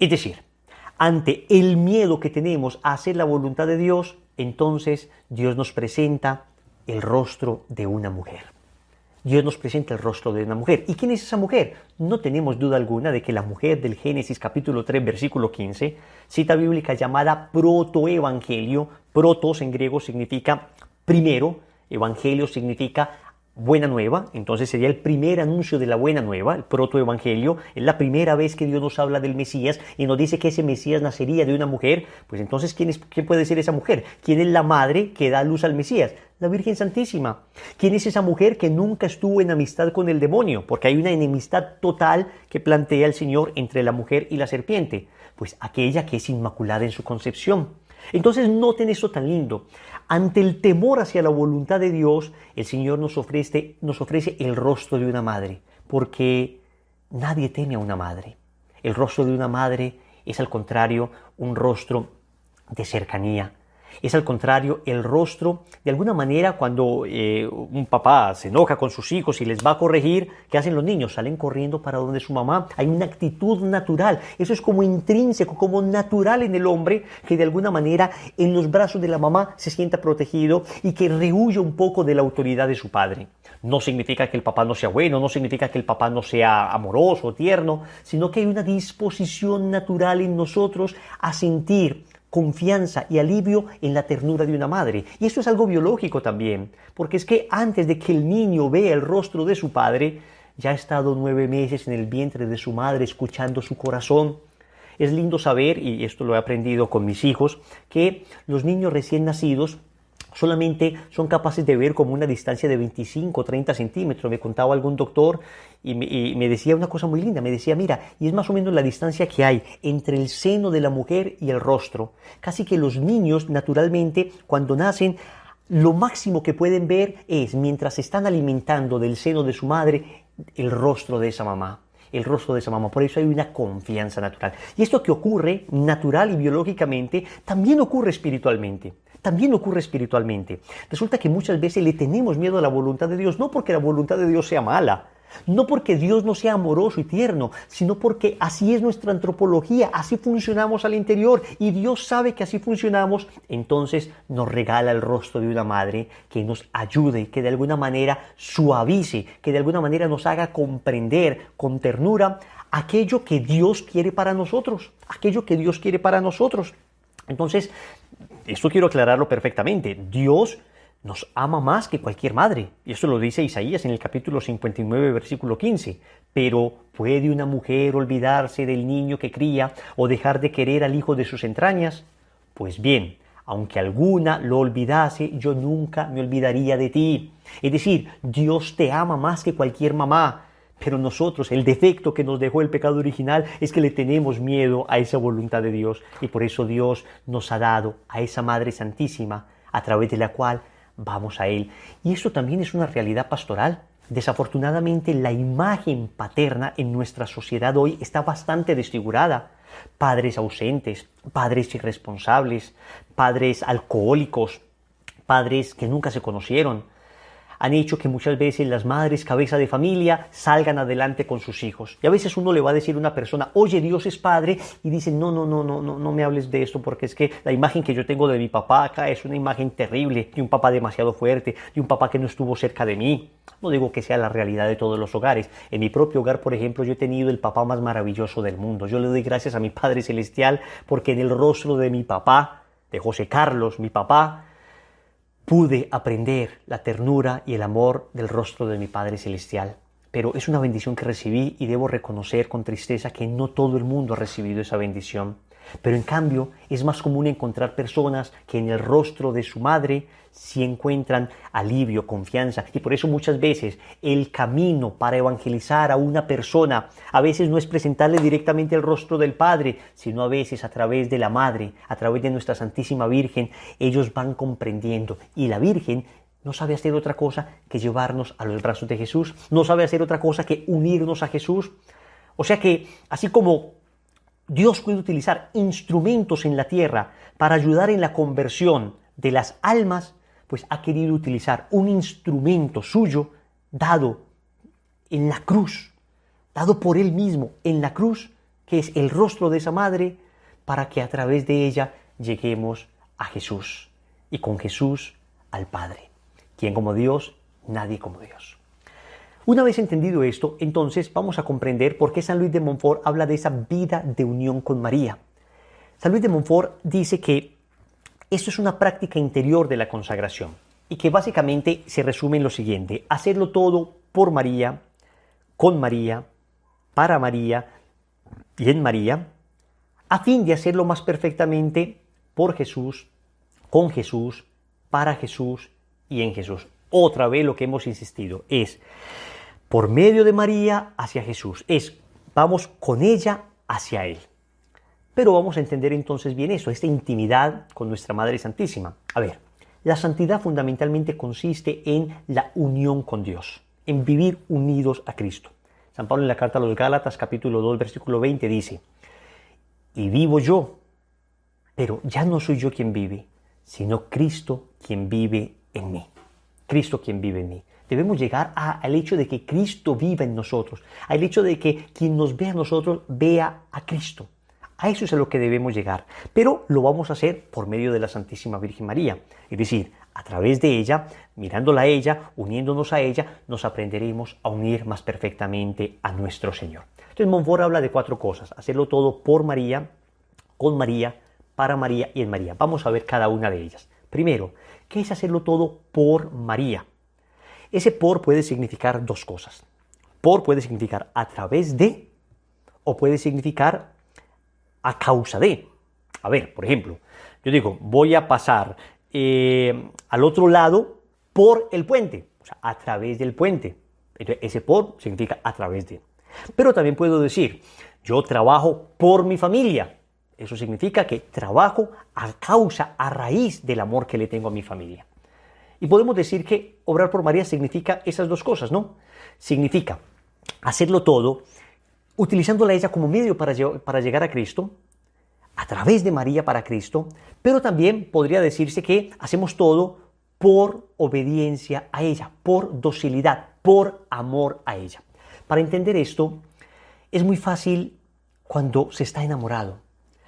Es decir, ante el miedo que tenemos a hacer la voluntad de Dios, entonces Dios nos presenta el rostro de una mujer. Dios nos presenta el rostro de una mujer. ¿Y quién es esa mujer? No tenemos duda alguna de que la mujer del Génesis capítulo 3, versículo 15, cita bíblica llamada protoevangelio. Protos en griego significa primero, evangelio significa buena nueva, entonces sería el primer anuncio de la buena nueva, el protoevangelio. Es la primera vez que Dios nos habla del Mesías y nos dice que ese Mesías nacería de una mujer. Pues entonces, ¿quién puede ser esa mujer? ¿Quién es la madre que da a luz al Mesías? La Virgen Santísima. ¿Quién es esa mujer que nunca estuvo en amistad con el demonio? Porque hay una enemistad total que plantea el Señor entre la mujer y la serpiente. Pues aquella que es inmaculada en su concepción. Entonces noten esto tan lindo. Ante el temor hacia la voluntad de Dios, el Señor nos ofrece el rostro de una madre, porque nadie teme a una madre. El rostro de una madre es al contrario un rostro de cercanía. Es al contrario el rostro, de alguna manera, cuando un papá se enoja con sus hijos y les va a corregir, ¿qué hacen los niños? Salen corriendo para donde su mamá. Hay una actitud natural. Eso es como intrínseco, como natural en el hombre, que de alguna manera en los brazos de la mamá se sienta protegido y que rehúye un poco de la autoridad de su padre. No significa que el papá no sea bueno, no significa que el papá no sea amoroso o tierno, sino que hay una disposición natural en nosotros a sentir confianza y alivio en la ternura de una madre. Y esto es algo biológico también, porque es que antes de que el niño vea el rostro de su padre, ya ha estado 9 meses en el vientre de su madre escuchando su corazón. Es lindo saber, y esto lo he aprendido con mis hijos, que los niños recién nacidos solamente son capaces de ver como una distancia de 25 o 30 centímetros. Me contaba algún doctor y me decía una cosa muy linda. Me decía, mira, y es más o menos la distancia que hay entre el seno de la mujer y el rostro. Casi que los niños, naturalmente, cuando nacen, lo máximo que pueden ver es, mientras se están alimentando del seno de su madre, el rostro de esa mamá. El rostro de esa mamá. Por eso hay una confianza natural. Y esto que ocurre natural y biológicamente, también ocurre espiritualmente. También ocurre espiritualmente. Resulta que muchas veces le tenemos miedo a la voluntad de Dios, no porque la voluntad de Dios sea mala, no porque Dios no sea amoroso y tierno, sino porque así es nuestra antropología, así funcionamos al interior y Dios sabe que así funcionamos, entonces nos regala el rostro de una madre que nos ayude, que de alguna manera suavice, que de alguna manera nos haga comprender con ternura aquello que Dios quiere para nosotros, aquello que Dios quiere para nosotros. Entonces, esto quiero aclararlo perfectamente. Dios nos ama más que cualquier madre. Y eso lo dice Isaías en el capítulo 59, versículo 15. Pero ¿puede una mujer olvidarse del niño que cría o dejar de querer al hijo de sus entrañas? Pues bien, aunque alguna lo olvidase, yo nunca me olvidaría de ti. Es decir, Dios te ama más que cualquier mamá. Pero nosotros, el defecto que nos dejó el pecado original es que le tenemos miedo a esa voluntad de Dios. Y por eso Dios nos ha dado a esa Madre Santísima, a través de la cual vamos a Él. Y eso también es una realidad pastoral. Desafortunadamente, la imagen paterna en nuestra sociedad hoy está bastante desfigurada. Padres ausentes, padres irresponsables, padres alcohólicos, padres que nunca se conocieron, han hecho que muchas veces las madres cabeza de familia salgan adelante con sus hijos. Y a veces uno le va a decir a una persona, oye, Dios es padre, y dice, no me hables de esto, porque es que la imagen que yo tengo de mi papá acá es una imagen terrible, de un papá demasiado fuerte, de un papá que no estuvo cerca de mí. No digo que sea la realidad de todos los hogares. En mi propio hogar, por ejemplo, yo he tenido el papá más maravilloso del mundo. Yo le doy gracias a mi Padre Celestial, porque en el rostro de mi papá, de José Carlos, mi papá, pude aprender la ternura y el amor del rostro de mi Padre Celestial. Pero es una bendición que recibí y debo reconocer con tristeza que no todo el mundo ha recibido esa bendición. Pero en cambio es más común encontrar personas que en el rostro de su madre sí encuentran alivio, confianza. Y por eso muchas veces el camino para evangelizar a una persona a veces no es presentarle directamente el rostro del Padre, sino a veces a través de la Madre, a través de nuestra Santísima Virgen, ellos van comprendiendo. Y la Virgen no sabe hacer otra cosa que llevarnos a los brazos de Jesús, no sabe hacer otra cosa que unirnos a Jesús. O sea que así como Dios puede utilizar instrumentos en la tierra para ayudar en la conversión de las almas, pues ha querido utilizar un instrumento suyo dado en la cruz, dado por Él mismo en la cruz, que es el rostro de esa madre, para que a través de ella lleguemos a Jesús y con Jesús al Padre. ¿Quién como Dios? Nadie como Dios. Una vez entendido esto, entonces vamos a comprender por qué San Luis de Montfort habla de esa vida de unión con María. San Luis de Montfort dice que esto es una práctica interior de la consagración y que básicamente se resume en lo siguiente: hacerlo todo por María, con María, para María y en María, a fin de hacerlo más perfectamente por Jesús, con Jesús, para Jesús y en Jesús. Otra vez lo que hemos insistido es por medio de María hacia Jesús, vamos con ella hacia Él. Pero vamos a entender entonces bien eso, esta intimidad con nuestra Madre Santísima. A ver, la santidad fundamentalmente consiste en la unión con Dios, en vivir unidos a Cristo. San Pablo en la carta a los Gálatas, capítulo 2, versículo 20 dice: y vivo yo, pero ya no soy yo quien vive, sino Cristo quien vive en mí. Cristo quien vive en mí. Debemos llegar al hecho de que Cristo viva en nosotros, al hecho de que quien nos ve a nosotros vea a Cristo. A eso es a lo que debemos llegar, pero lo vamos a hacer por medio de la Santísima Virgen María. Es decir, a través de ella, mirándola a ella, uniéndonos a ella, nos aprenderemos a unir más perfectamente a nuestro Señor. Entonces Montfort habla de 4 cosas: hacerlo todo por María, con María, para María y en María. Vamos a ver cada una de ellas. Primero, ¿qué es hacerlo todo por María? Ese por puede significar 2 cosas. Por puede significar a través de, o puede significar a causa de. A ver, por ejemplo, yo digo, voy a pasar al otro lado por el puente, o sea, a través del puente. Entonces, ese por significa a través de. Pero también puedo decir, yo trabajo por mi familia. Eso significa que trabajo a causa, a raíz del amor que le tengo a mi familia. Y podemos decir que obrar por María significa esas 2 cosas, ¿no? Significa hacerlo todo utilizándola a ella como medio para llegar a Cristo, a través de María para Cristo, pero también podría decirse que hacemos todo por obediencia a ella, por docilidad, por amor a ella. Para entender esto, es muy fácil cuando se está enamorado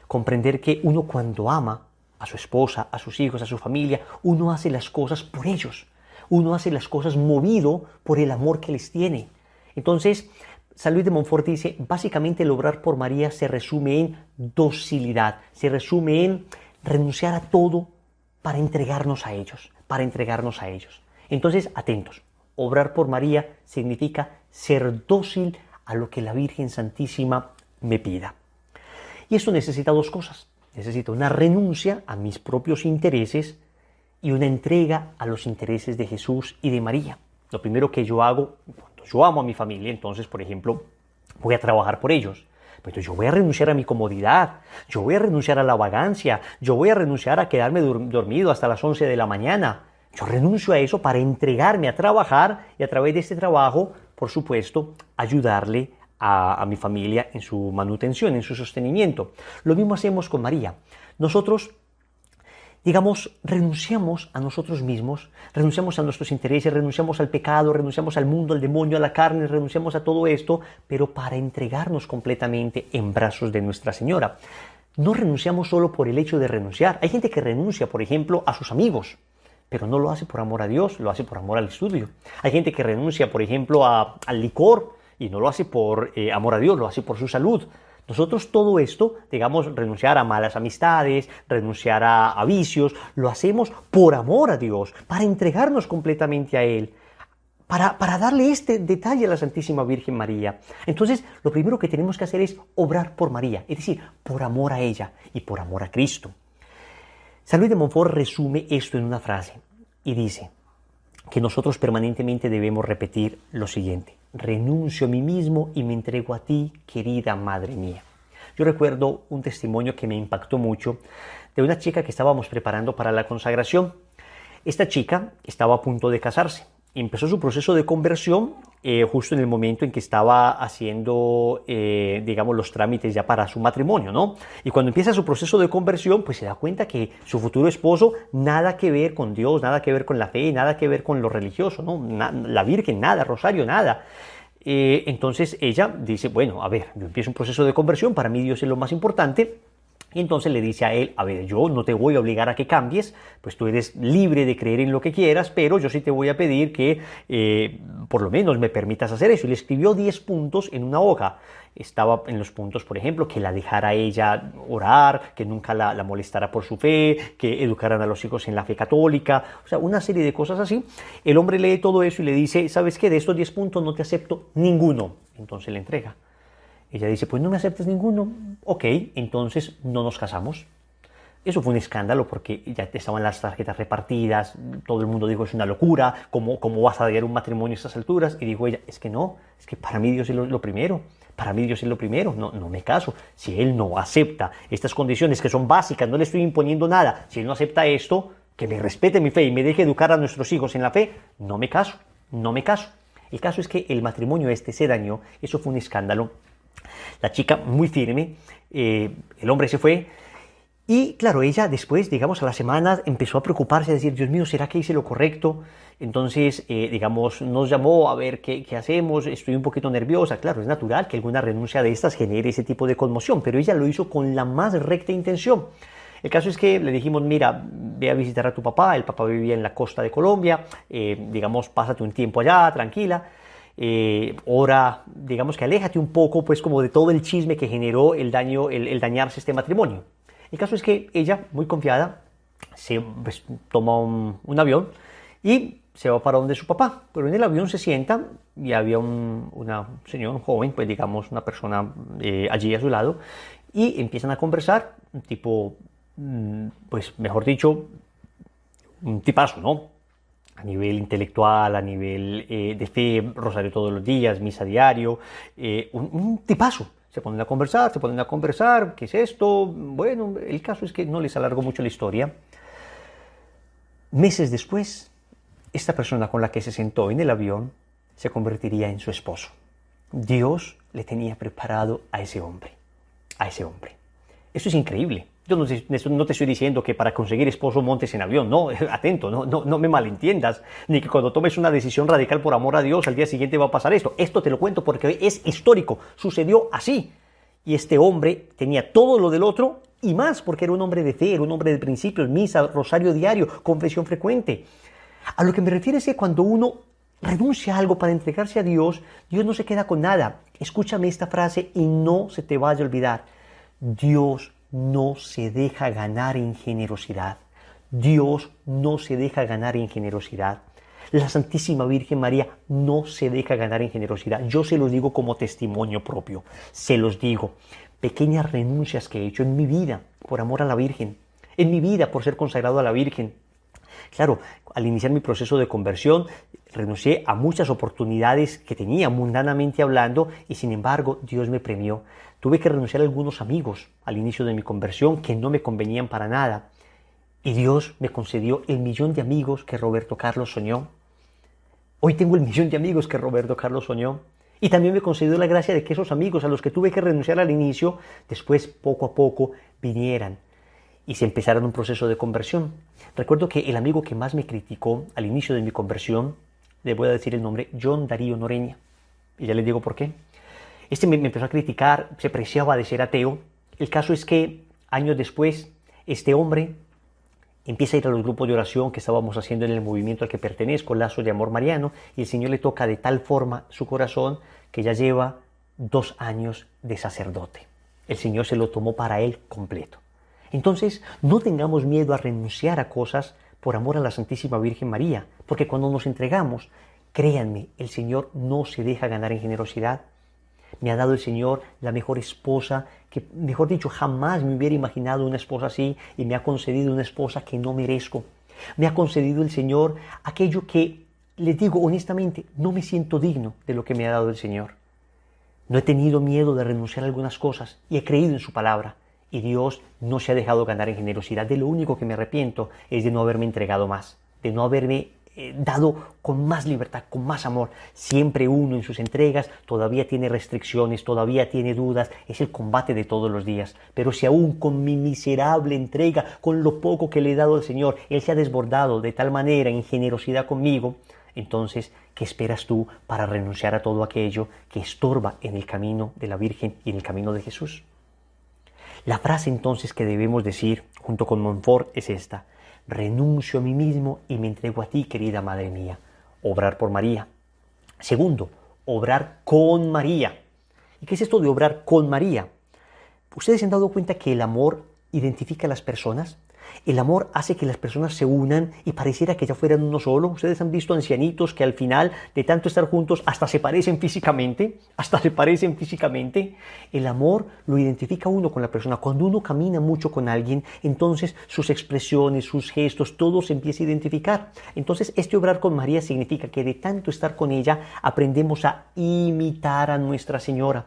comprender que uno, cuando ama a su esposa, a sus hijos, a su familia, uno hace las cosas por ellos. Uno hace las cosas movido por el amor que les tiene. Entonces, San Luis de Montfort dice, básicamente el obrar por María se resume en docilidad, se resume en renunciar a todo para entregarnos a ellos, Entonces, atentos, obrar por María significa ser dócil a lo que la Virgen Santísima me pida. Y esto necesita 2 cosas. Necesito una renuncia a mis propios intereses y una entrega a los intereses de Jesús y de María. Lo primero que yo hago, cuando yo amo a mi familia, entonces, por ejemplo, voy a trabajar por ellos. Pero yo voy a renunciar a mi comodidad, yo voy a renunciar a la vagancia, yo voy a renunciar a quedarme dormido hasta las 11 de la mañana. Yo renuncio a eso para entregarme a trabajar y a través de este trabajo, por supuesto, ayudarle a mi familia en su manutención, en su sostenimiento. Lo mismo hacemos con María. Nosotros, digamos, renunciamos a nosotros mismos, renunciamos a nuestros intereses, renunciamos al pecado, renunciamos al mundo, al demonio, a la carne, renunciamos a todo esto, pero para entregarnos completamente en brazos de Nuestra Señora. No renunciamos solo por el hecho de renunciar. Hay gente que renuncia, por ejemplo, a sus amigos, pero no lo hace por amor a Dios, lo hace por amor al estudio. Hay gente que renuncia, por ejemplo, al licor, y no lo hace por amor a Dios, lo hace por su salud. Nosotros todo esto, digamos, renunciar a malas amistades, renunciar a vicios, lo hacemos por amor a Dios, para entregarnos completamente a Él, para darle este detalle a la Santísima Virgen María. Entonces, lo primero que tenemos que hacer es obrar por María, es decir, por amor a ella y por amor a Cristo. San Luis de Montfort resume esto en una frase y dice que nosotros permanentemente debemos repetir lo siguiente: renuncio a mí mismo y me entrego a ti, querida Madre mía. Yo recuerdo un testimonio que me impactó mucho de una chica que estábamos preparando para la consagración. Esta chica estaba a punto de casarse y empezó su proceso de conversión justo en el momento en que estaba haciendo, digamos, los trámites ya para su matrimonio, ¿no? Y cuando empieza su proceso de conversión, pues se da cuenta que su futuro esposo nada que ver con Dios, nada que ver con la fe, nada que ver con lo religioso, ¿no? La Virgen, nada, Rosario, nada. Entonces ella dice, bueno, a ver, yo empiezo un proceso de conversión, para mí Dios es lo más importante. Y entonces le dice a él, a ver, yo no te voy a obligar a que cambies, pues tú eres libre de creer en lo que quieras, pero yo sí te voy a pedir que por lo menos me permitas hacer eso. Y le escribió 10 puntos en una hoja. Estaba en los puntos, por ejemplo, que la dejara a ella orar, que nunca la molestara por su fe, que educaran a los hijos en la fe católica, o sea, una serie de cosas así. El hombre lee todo eso y le dice, ¿sabes qué? De estos 10 puntos no te acepto ninguno. Entonces le entrega. Ella dice, pues no me aceptas ninguno. Ok, entonces no nos casamos. Eso fue un escándalo porque ya estaban las tarjetas repartidas, todo el mundo dijo, es una locura, ¿cómo vas a dar un matrimonio a estas alturas? Y dijo ella, es que no, es que para mí Dios es lo primero. Para mí Dios es lo primero, no me caso. Si Él no acepta estas condiciones que son básicas, no le estoy imponiendo nada, si Él no acepta esto, que me respete mi fe y me deje educar a nuestros hijos en la fe, no me caso, no me caso. El caso es que el matrimonio se dañó, eso fue un escándalo. La chica muy firme, el hombre se fue y claro, ella después, digamos, a las semanas empezó a preocuparse, a decir, Dios mío, ¿será que hice lo correcto? Entonces, digamos, nos llamó a ver qué hacemos, estoy un poquito nerviosa. Claro, es natural que alguna renuncia de estas genere ese tipo de conmoción, pero ella lo hizo con la más recta intención. El caso es que le dijimos, mira, ve a visitar a tu papá, el papá vivía en la costa de Colombia, digamos, pásate un tiempo allá, tranquila. Ora, digamos que aléjate un poco pues como de todo el chisme que generó el dañarse este matrimonio. El caso es que ella, muy confiada, pues, toma un avión y se va para donde su papá, pero en el avión se sienta y había un señor, un joven, pues digamos una persona allí a su lado y empiezan a conversar, un tipo, pues mejor dicho, un tipazo, ¿no? A nivel intelectual, a nivel de fe, rosario todos los días, misa diario, un tipazo. Se ponen a conversar, ¿qué es esto? Bueno, el caso es que no les alargo mucho la historia. Meses después, esta persona con la que se sentó en el avión se convertiría en su esposo. Dios le tenía preparado a ese hombre, Eso es increíble. Yo no te estoy diciendo que para conseguir esposo montes en avión, no, atento, no me malentiendas, ni que cuando tomes una decisión radical por amor a Dios al día siguiente va a pasar esto. Esto te lo cuento porque es histórico, sucedió así. Y este hombre tenía todo lo del otro y más, porque era un hombre de fe, era un hombre de principios, misa, rosario diario, confesión frecuente. A lo que me refiero es que cuando uno renuncia a algo para entregarse a Dios, Dios no se queda con nada. Escúchame esta frase y no se te vaya a olvidar. Dios no se deja ganar en generosidad. Dios no se deja ganar en generosidad. La Santísima Virgen María no se deja ganar en generosidad. Yo se los digo como testimonio propio. Se los digo. Pequeñas renuncias que he hecho en mi vida por amor a la Virgen. En mi vida por ser consagrado a la Virgen. Claro, al iniciar mi proceso de conversión, renuncié a muchas oportunidades que tenía mundanamente hablando y sin embargo Dios me premió. Tuve que renunciar a algunos amigos al inicio de mi conversión que no me convenían para nada. Y Dios me concedió el 1.000.000 de amigos que Roberto Carlos soñó. Hoy tengo el 1.000.000 de amigos que Roberto Carlos soñó. Y también me concedió la gracia de que esos amigos a los que tuve que renunciar al inicio, después poco a poco vinieran y se empezaron un proceso de conversión. Recuerdo que el amigo que más me criticó al inicio de mi conversión, le voy a decir el nombre, John Darío Noreña. Y ya les digo por qué. Este me empezó a criticar, se preciaba de ser ateo. El caso es que años después, este hombre empieza a ir a los grupos de oración que estábamos haciendo en el movimiento al que pertenezco, Lazos de Amor Mariano, y el Señor le toca de tal forma su corazón que ya lleva 2 años de sacerdote. El Señor se lo tomó para él completo. Entonces, no tengamos miedo a renunciar a cosas por amor a la Santísima Virgen María, porque cuando nos entregamos, Créanme, el Señor no se deja ganar en generosidad. Me ha dado el Señor la mejor esposa, que mejor dicho, jamás me hubiera imaginado una esposa así, y me ha concedido una esposa que no merezco. Me ha concedido el Señor aquello que, les digo honestamente, no me siento digno de lo que me ha dado el Señor. No he tenido miedo de renunciar a algunas cosas y he creído en su palabra. Y Dios no se ha dejado ganar en generosidad. De lo único que me arrepiento es de no haberme entregado más, de no haberme dado con más libertad, con más amor. Siempre uno en sus entregas todavía tiene restricciones, todavía tiene dudas. Es el combate de todos los días. Pero si aún con mi miserable entrega, con lo poco que le he dado al Señor, Él se ha desbordado de tal manera en generosidad conmigo, entonces, ¿qué esperas tú para renunciar a todo aquello que estorba en el camino de la Virgen y en el camino de Jesús? La frase entonces que debemos decir junto con Montfort es esta: renuncio a mí mismo y me entrego a ti, querida Madre mía. Obrar por María. Segundo, obrar con María. ¿Y qué es esto de obrar con María? ¿Ustedes se han dado cuenta que el amor identifica a las personas? El amor hace que las personas se unan y pareciera que ya fueran uno solo. Ustedes han visto ancianitos que al final de tanto estar juntos hasta se parecen físicamente. El amor lo identifica uno con la persona. Cuando uno camina mucho con alguien, entonces sus expresiones, sus gestos, todo se empieza a identificar. Entonces este obrar con María significa que de tanto estar con ella aprendemos a imitar a Nuestra Señora.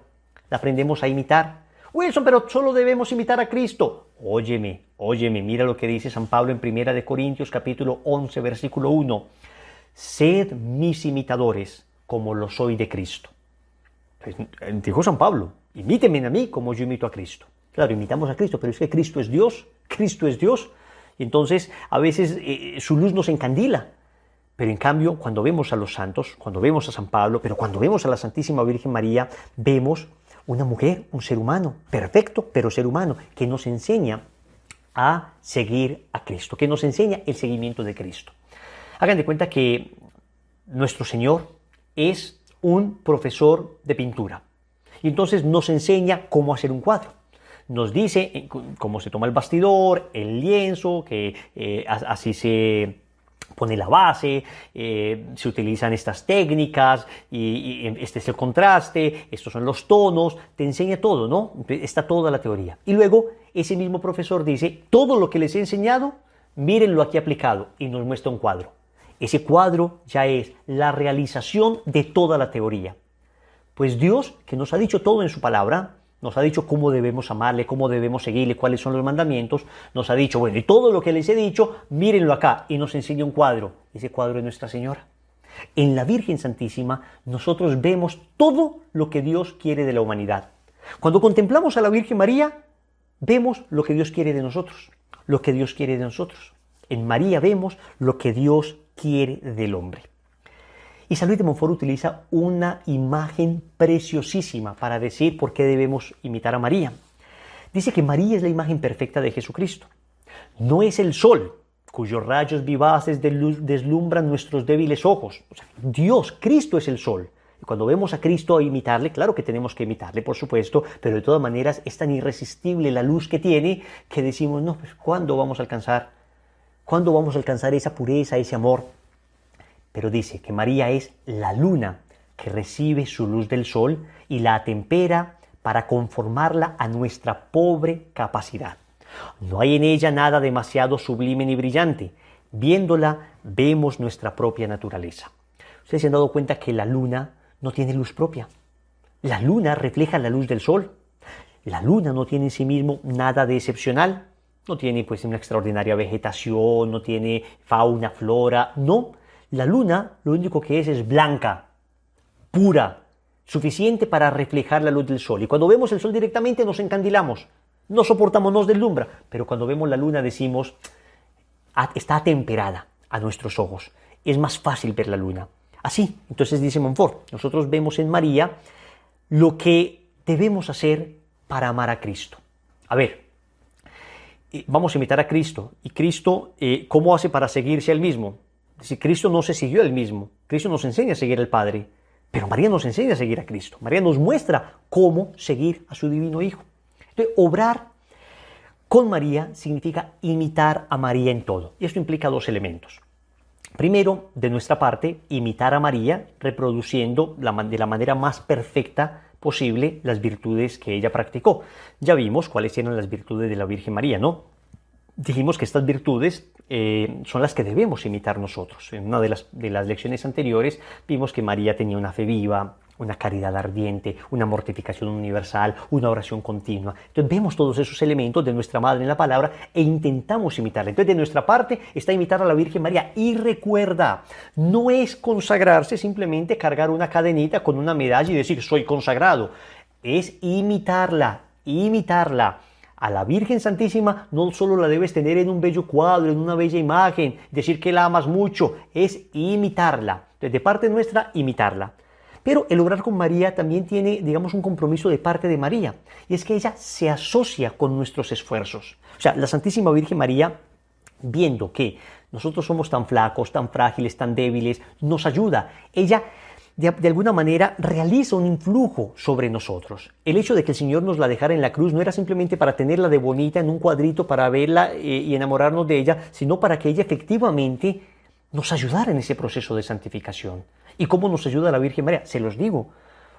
La aprendemos a imitar. Wilson, pero solo debemos imitar a Cristo. Óyeme, mira lo que dice San Pablo en 1 Corintios capítulo 11, versículo 1. Sed mis imitadores, como lo soy de Cristo. Pues, dijo San Pablo, imítenme a mí como yo imito a Cristo. Claro, imitamos a Cristo, pero es que Cristo es Dios. Y entonces, a veces su luz nos encandila. Pero en cambio, cuando vemos a los santos, cuando vemos a San Pablo, pero cuando vemos a la Santísima Virgen María, vemos una mujer, un ser humano, perfecto, pero ser humano, que nos enseña a seguir a Cristo, que nos enseña el seguimiento de Cristo. Hagan de cuenta que nuestro Señor es un profesor de pintura. Y entonces nos enseña cómo hacer un cuadro. Nos dice cómo se toma el bastidor, el lienzo, que así se pone la base, se utilizan estas técnicas, y este es el contraste, estos son los tonos, te enseña todo, ¿no? Está toda la teoría. Y luego ese mismo profesor dice, todo lo que les he enseñado, mírenlo aquí aplicado, y nos muestra un cuadro. Ese cuadro ya es la realización de toda la teoría. Pues Dios, que nos ha dicho todo en su palabra, nos ha dicho cómo debemos amarle, cómo debemos seguirle, cuáles son los mandamientos, nos ha dicho, bueno, y todo lo que les he dicho, mírenlo acá, y nos enseña un cuadro. Ese cuadro es Nuestra Señora. En la Virgen Santísima nosotros vemos todo lo que Dios quiere de la humanidad. Cuando contemplamos a la Virgen María, vemos lo que Dios quiere de nosotros, En María vemos lo que Dios quiere del hombre. Y San Luis de Montfort utiliza una imagen preciosísima para decir por qué debemos imitar a María. Dice que María es la imagen perfecta de Jesucristo. No es el sol, cuyos rayos vivaces de luz deslumbran nuestros débiles ojos. O sea, Dios, Cristo es el sol. Y cuando vemos a Cristo a imitarle, claro que tenemos que imitarle, por supuesto, pero de todas maneras es tan irresistible la luz que tiene que decimos, no, pues ¿cuándo vamos a alcanzar? ¿Cuándo vamos a alcanzar esa pureza, ese amor? Pero dice que María es la luna que recibe su luz del sol y la atempera para conformarla a nuestra pobre capacidad. No hay en ella nada demasiado sublime ni brillante. Viéndola, vemos nuestra propia naturaleza. Ustedes se han dado cuenta que la luna no tiene luz propia. La luna refleja la luz del sol. La luna no tiene en sí mismo nada de excepcional. No tiene pues una extraordinaria vegetación, no tiene fauna, flora, no. La luna lo único que es blanca, pura, suficiente para reflejar la luz del sol. Y cuando vemos el sol directamente nos encandilamos, no soportamos, nos deslumbra. Pero cuando vemos la luna decimos, está atemperada a nuestros ojos. Es más fácil ver la luna. Así, entonces dice Montfort, nosotros vemos en María lo que debemos hacer para amar a Cristo. A ver, vamos a imitar a Cristo. ¿Y Cristo cómo hace para seguirse a él mismo? Es decir, Cristo no se siguió a él mismo. Cristo nos enseña a seguir al Padre. Pero María nos enseña a seguir a Cristo. María nos muestra cómo seguir a su divino Hijo. Entonces, obrar con María significa imitar a María en todo. Y esto implica dos elementos. Primero, de nuestra parte, imitar a María, reproduciendo de la manera más perfecta posible las virtudes que ella practicó. Ya vimos cuáles eran las virtudes de la Virgen María, ¿no? Dijimos que estas virtudes son las que debemos imitar nosotros. En una de las lecciones anteriores vimos que María tenía una fe viva, una caridad ardiente, una mortificación universal, una oración continua. Entonces vemos todos esos elementos de nuestra Madre en la palabra e intentamos imitarla. Entonces de nuestra parte está imitar a la Virgen María. Y recuerda, no es consagrarse simplemente cargar una cadenita con una medalla y decir soy consagrado. Es imitarla, imitarla. A la Virgen Santísima no solo la debes tener en un bello cuadro, en una bella imagen, decir que la amas mucho, es imitarla. Entonces, de parte nuestra, imitarla. Pero el obrar con María también tiene, digamos, un compromiso de parte de María, y es que ella se asocia con nuestros esfuerzos. O sea, la Santísima Virgen María, viendo que nosotros somos tan flacos, tan frágiles, tan débiles, nos ayuda. Ella de alguna manera realiza un influjo sobre nosotros. El hecho de que el Señor nos la dejara en la cruz no era simplemente para tenerla de bonita en un cuadrito para verla y enamorarnos de ella, sino para que ella efectivamente nos ayudara en ese proceso de santificación. ¿Y cómo nos ayuda la Virgen María? Se los digo,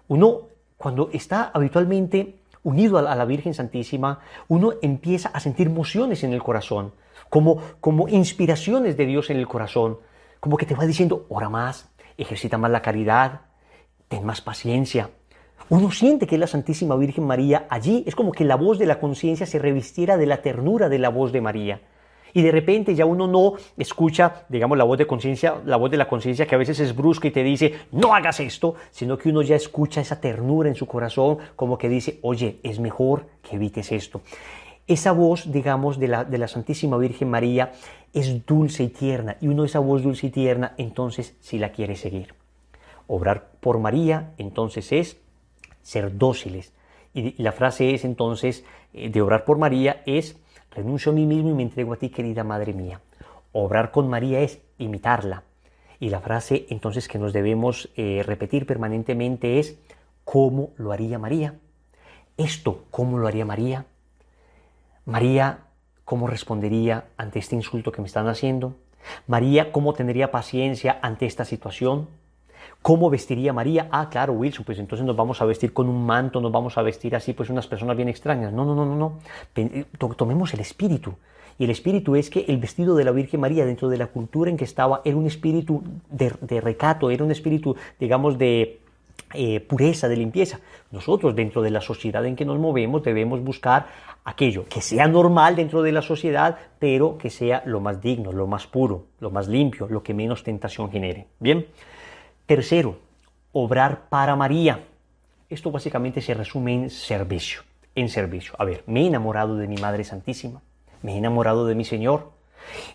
uno cuando está habitualmente unido a la Virgen Santísima, uno empieza a sentir emociones en el corazón, como inspiraciones de Dios en el corazón, como que te va diciendo, ora más, ejercita más la caridad, ten más paciencia. Uno siente que la Santísima Virgen María allí es como que la voz de la conciencia se revistiera de la ternura de la voz de María. Y de repente ya uno no escucha, digamos, la voz de la conciencia que a veces es brusca y te dice, no hagas esto, sino que uno ya escucha esa ternura en su corazón, como que dice, oye, es mejor que evites esto. Esa voz, digamos, de la Santísima Virgen María es dulce y tierna, y uno esa voz dulce y tierna, entonces sí la quiere seguir. Obrar por María, entonces, es ser dóciles. Y la frase es, entonces, de obrar por María es, renuncio a mí mismo y me entrego a ti, querida Madre mía. Obrar con María es imitarla. Y la frase, entonces, que nos debemos repetir permanentemente es, ¿cómo lo haría María? Esto, ¿cómo lo haría María? María, ¿cómo respondería ante este insulto que me están haciendo? María, ¿cómo tendría paciencia ante esta situación? ¿Cómo vestiría María? Ah, claro, Wilson, pues entonces nos vamos a vestir con un manto, nos vamos a vestir así, pues unas personas bien extrañas. No. Tomemos el espíritu. Y el espíritu es que el vestido de la Virgen María, dentro de la cultura en que estaba, era un espíritu de recato, era un espíritu, digamos, de pureza, de limpieza. Nosotros, dentro de la sociedad en que nos movemos, debemos buscar aquello que sea normal dentro de la sociedad, pero que sea lo más digno, lo más puro, lo más limpio, lo que menos tentación genere. Bien. Tercero, obrar para María. Esto básicamente se resume en servicio. A ver, me he enamorado de mi Madre Santísima, me he enamorado de mi Señor.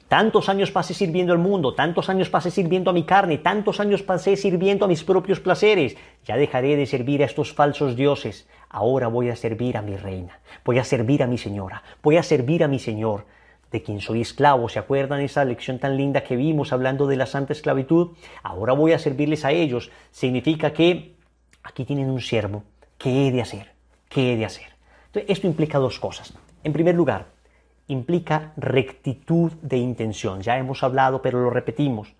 Tantos años pasé sirviendo al mundo, tantos años pasé sirviendo a mi carne, tantos años pasé sirviendo a mis propios placeres. Ya dejaré de servir a estos falsos dioses. Ahora voy a servir a mi reina, voy a servir a mi señora, voy a servir a mi Señor, de quien soy esclavo. ¿Se acuerdan esa lección tan linda que vimos hablando de la santa esclavitud? Ahora voy a servirles a ellos. Significa que aquí tienen un siervo. ¿Qué he de hacer? ¿Qué he de hacer? Entonces, esto implica dos cosas. En primer lugar, implica rectitud de intención. Ya hemos hablado, pero lo repetimos.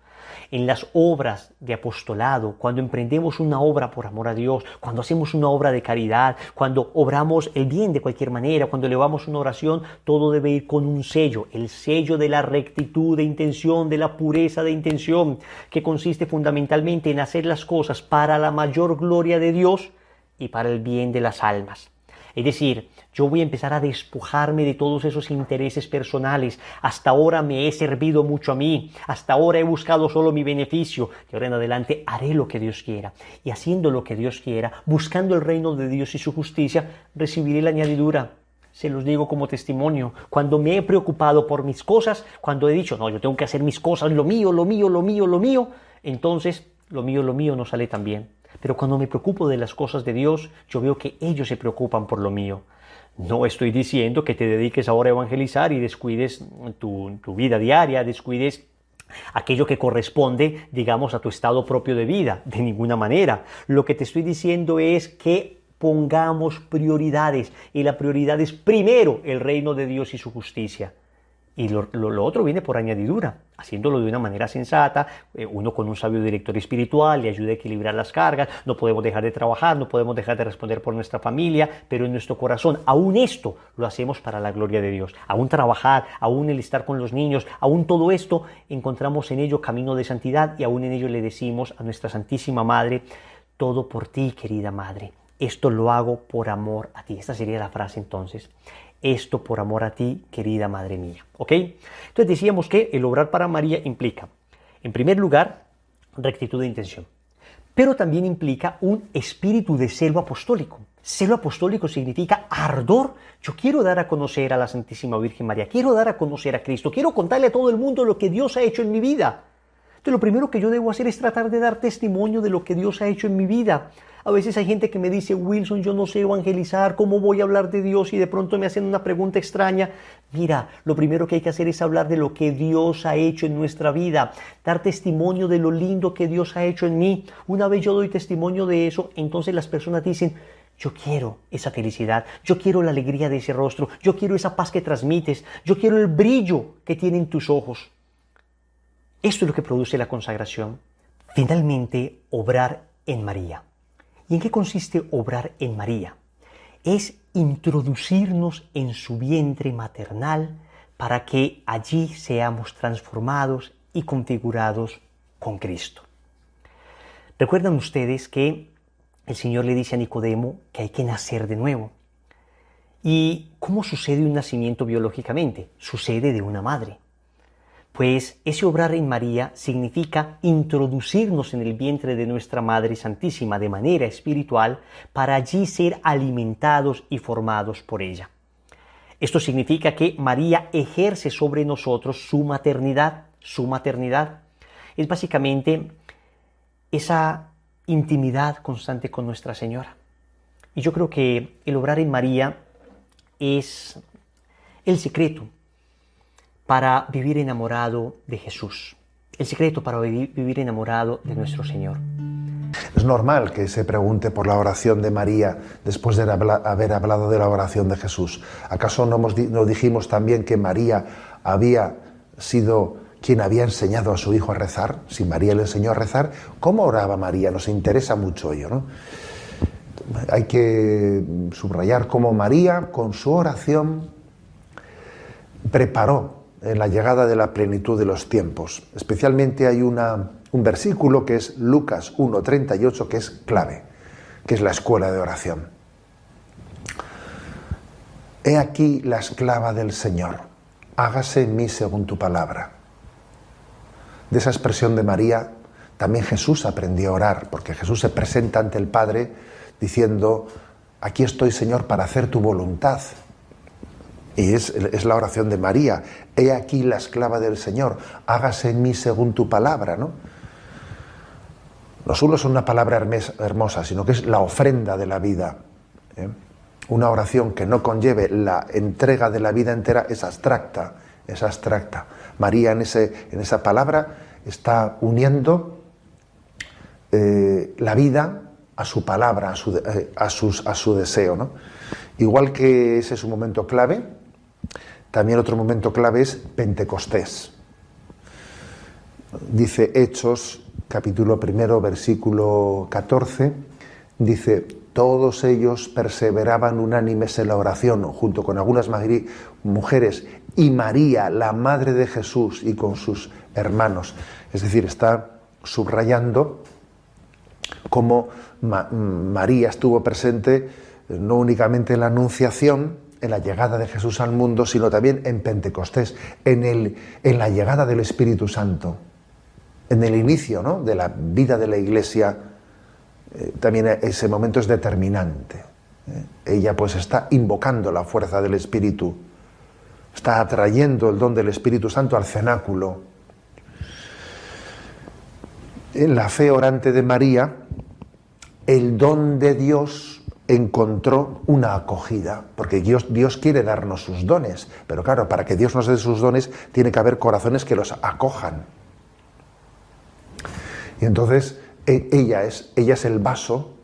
En las obras de apostolado, cuando emprendemos una obra por amor a Dios, cuando hacemos una obra de caridad, cuando obramos el bien de cualquier manera, cuando elevamos una oración, todo debe ir con un sello, el sello de la rectitud de intención, de la pureza de intención, que consiste fundamentalmente en hacer las cosas para la mayor gloria de Dios y para el bien de las almas. Es decir, yo voy a empezar a despojarme de todos esos intereses personales. Hasta ahora me he servido mucho a mí, hasta ahora he buscado solo mi beneficio. De ahora en adelante haré lo que Dios quiera. Y haciendo lo que Dios quiera, buscando el reino de Dios y su justicia, recibiré la añadidura. Se los digo como testimonio. Cuando me he preocupado por mis cosas, cuando he dicho, no, yo tengo que hacer mis cosas, lo mío, entonces lo mío no sale tan bien. Pero cuando me preocupo de las cosas de Dios, yo veo que ellos se preocupan por lo mío. No estoy diciendo que te dediques ahora a evangelizar y descuides tu vida diaria, descuides aquello que corresponde, digamos, a tu estado propio de vida. De ninguna manera. Lo que te estoy diciendo es que pongamos prioridades. Y la prioridad es primero el reino de Dios y su justicia. Y lo otro viene por añadidura, haciéndolo de una manera sensata, uno con un sabio director espiritual le ayuda a equilibrar las cargas, no podemos dejar de trabajar, no podemos dejar de responder por nuestra familia, pero en nuestro corazón, aún esto lo hacemos para la gloria de Dios. Aún trabajar, aún el estar con los niños, aún todo esto, encontramos en ello camino de santidad y aún en ello le decimos a nuestra Santísima Madre, todo por ti, querida Madre. Esto lo hago por amor a ti. Esta sería la frase entonces. Esto por amor a ti, querida Madre mía. ¿Ok? Entonces decíamos que el obrar para María implica, en primer lugar, rectitud de intención. Pero también implica un espíritu de celo apostólico. Celo apostólico significa ardor. Yo quiero dar a conocer a la Santísima Virgen María. Quiero dar a conocer a Cristo. Quiero contarle a todo el mundo lo que Dios ha hecho en mi vida. Entonces lo primero que yo debo hacer es tratar de dar testimonio de lo que Dios ha hecho en mi vida. A veces hay gente que me dice, Wilson, yo no sé evangelizar, ¿cómo voy a hablar de Dios? Y de pronto me hacen una pregunta extraña. Mira, lo primero que hay que hacer es hablar de lo que Dios ha hecho en nuestra vida, dar testimonio de lo lindo que Dios ha hecho en mí. Una vez yo doy testimonio de eso, entonces las personas dicen, yo quiero esa felicidad, yo quiero la alegría de ese rostro, yo quiero esa paz que transmites, yo quiero el brillo que tienen tus ojos. Esto es lo que produce la consagración. Finalmente, obrar en María. ¿Y en qué consiste obrar en María? Es introducirnos en su vientre maternal para que allí seamos transformados y configurados con Cristo. Recuerdan ustedes que el Señor le dice a Nicodemo que hay que nacer de nuevo. ¿Y cómo sucede un nacimiento biológicamente? Sucede de una madre. Pues ese obrar en María significa introducirnos en el vientre de nuestra Madre Santísima de manera espiritual para allí ser alimentados y formados por ella. Esto significa que María ejerce sobre nosotros su maternidad. Su maternidad es básicamente esa intimidad constante con Nuestra Señora. Y yo creo que el obrar en María es el secreto para vivir enamorado de Jesús, el secreto para vivir enamorado de nuestro Señor. Es normal que se pregunte por la oración de María después de haber hablado de la oración de Jesús. ¿Acaso no dijimos también que María había sido quien había enseñado a su hijo a rezar? Si María le enseñó a rezar, ¿cómo oraba María? Nos interesa mucho ello, ¿no? Hay que subrayar cómo María, con su oración, preparó en la llegada de la plenitud de los tiempos. Especialmente hay un versículo que es Lucas 1:38, que es clave, que es la escuela de oración. He aquí la esclava del Señor, hágase en mí según tu palabra. De esa expresión de María también Jesús aprendió a orar, porque Jesús se presenta ante el Padre diciendo, aquí estoy, Señor, para hacer tu voluntad. Y es la oración de María. He aquí la esclava del Señor, hágase en mí según tu palabra, ¿no? No solo es una palabra hermosa, sino que es la ofrenda de la vida, ¿eh? Una oración que no conlleve la entrega de la vida entera es abstracta, es abstracta. María en esa palabra está uniendo la vida a su palabra, a su deseo, ¿no? Igual que ese es un momento clave, también otro momento clave es Pentecostés. Dice Hechos, capítulo 1, versículo 14, dice, todos ellos perseveraban unánimes en la oración, junto con algunas mujeres, y María, la madre de Jesús, y con sus hermanos. Es decir, está subrayando cómo María estuvo presente no únicamente en la Anunciación, en la llegada de Jesús al mundo, sino también en Pentecostés, en la llegada del Espíritu Santo, en el inicio, ¿no?, de la vida de la Iglesia. También ese momento es determinante. Ella pues está invocando la fuerza del Espíritu, está atrayendo el don del Espíritu Santo al cenáculo. En la fe orante de María, el don de Dios encontró una acogida, porque Dios quiere darnos sus dones, pero claro, para que Dios nos dé sus dones tiene que haber corazones que los acojan. Y entonces ella es el vaso,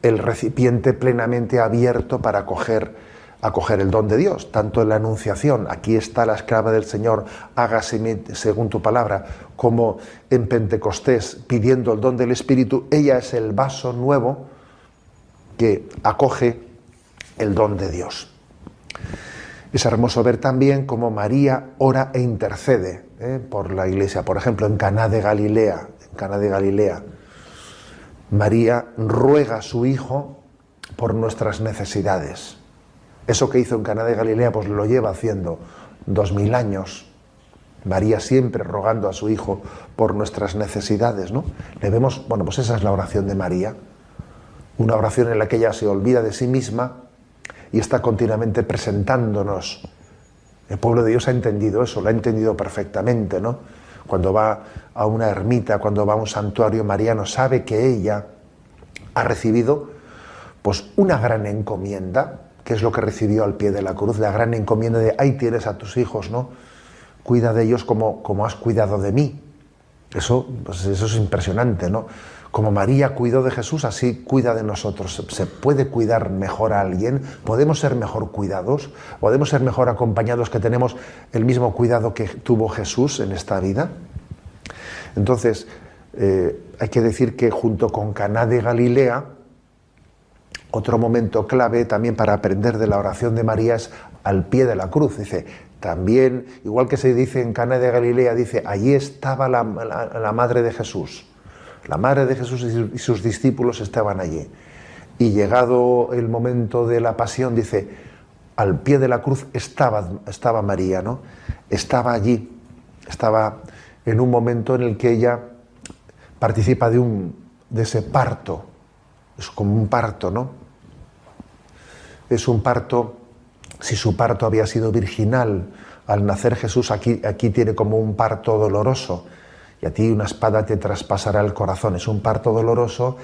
el recipiente plenamente abierto para acoger acoger el don de Dios, tanto en la Anunciación, aquí está la esclava del Señor, hágase según tu palabra, como en Pentecostés, pidiendo el don del Espíritu. Ella es el vaso nuevo que acoge el don de Dios. Es hermoso ver también cómo María ora e intercede por la Iglesia. Por ejemplo, en Caná de Galilea, María ruega a su Hijo por nuestras necesidades. Eso que hizo en Caná de Galilea, pues lo lleva haciendo 2000 años. María siempre rogando a su Hijo por nuestras necesidades, ¿no? Le vemos, bueno, pues esa es la oración de María. Una oración en la que ella se olvida de sí misma y está continuamente presentándonos. El pueblo de Dios ha entendido eso, lo ha entendido perfectamente, ¿no? Cuando va a una ermita, cuando va a un santuario mariano, sabe que ella ha recibido pues una gran encomienda, que es lo que recibió al pie de la cruz, la gran encomienda de ahí tienes a tus hijos, ¿no? Cuida de ellos como has cuidado de mí. Eso, pues eso es impresionante, ¿no? Como María cuidó de Jesús, así cuida de nosotros. ¿Se puede cuidar mejor a alguien? ¿Podemos ser mejor cuidados? ¿Podemos ser mejor acompañados, que tenemos el mismo cuidado que tuvo Jesús en esta vida? Entonces, hay que decir que junto con Caná de Galilea, otro momento clave también para aprender de la oración de María es al pie de la cruz. Dice, también, igual que se dice en Caná de Galilea, dice, allí estaba la madre de Jesús. La madre de Jesús y sus discípulos estaban allí. Y llegado el momento de la pasión, dice, al pie de la cruz estaba María, ¿no? Estaba allí, estaba en un momento en el que ella participa de ese parto. Es como un parto, ¿no? Es un parto, si su parto había sido virginal, al nacer Jesús, aquí tiene como un parto doloroso. Y a ti una espada te traspasará el corazón. Es un parto doloroso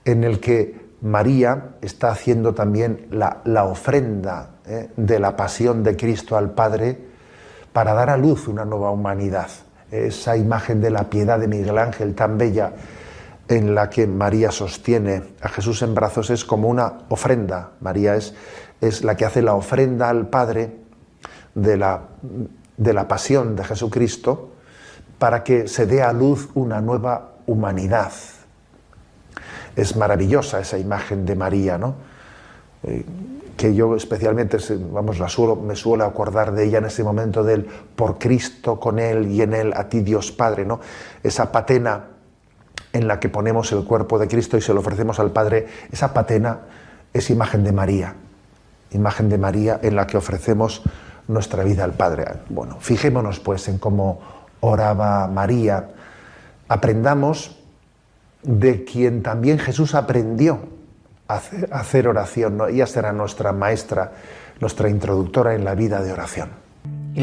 en el que María está haciendo también la ofrenda de la pasión de Cristo al Padre para dar a luz una nueva humanidad. Esa imagen de la piedad de Miguel Ángel tan bella en la que María sostiene a Jesús en brazos es como una ofrenda. María es la que hace la ofrenda al Padre de la pasión de Jesucristo, para que se dé a luz una nueva humanidad. Es maravillosa esa imagen de María, ¿no? Que yo especialmente, me suelo acordar de ella en ese momento del por Cristo, con Él y en Él, a ti Dios Padre, ¿no? Esa patena en la que ponemos el cuerpo de Cristo y se lo ofrecemos al Padre, esa patena es imagen de María en la que ofrecemos nuestra vida al Padre. Bueno, fijémonos pues en cómo oraba María, aprendamos de quien también Jesús aprendió a hacer oración, ¿no? Ella será nuestra maestra, nuestra introductora en la vida de oración.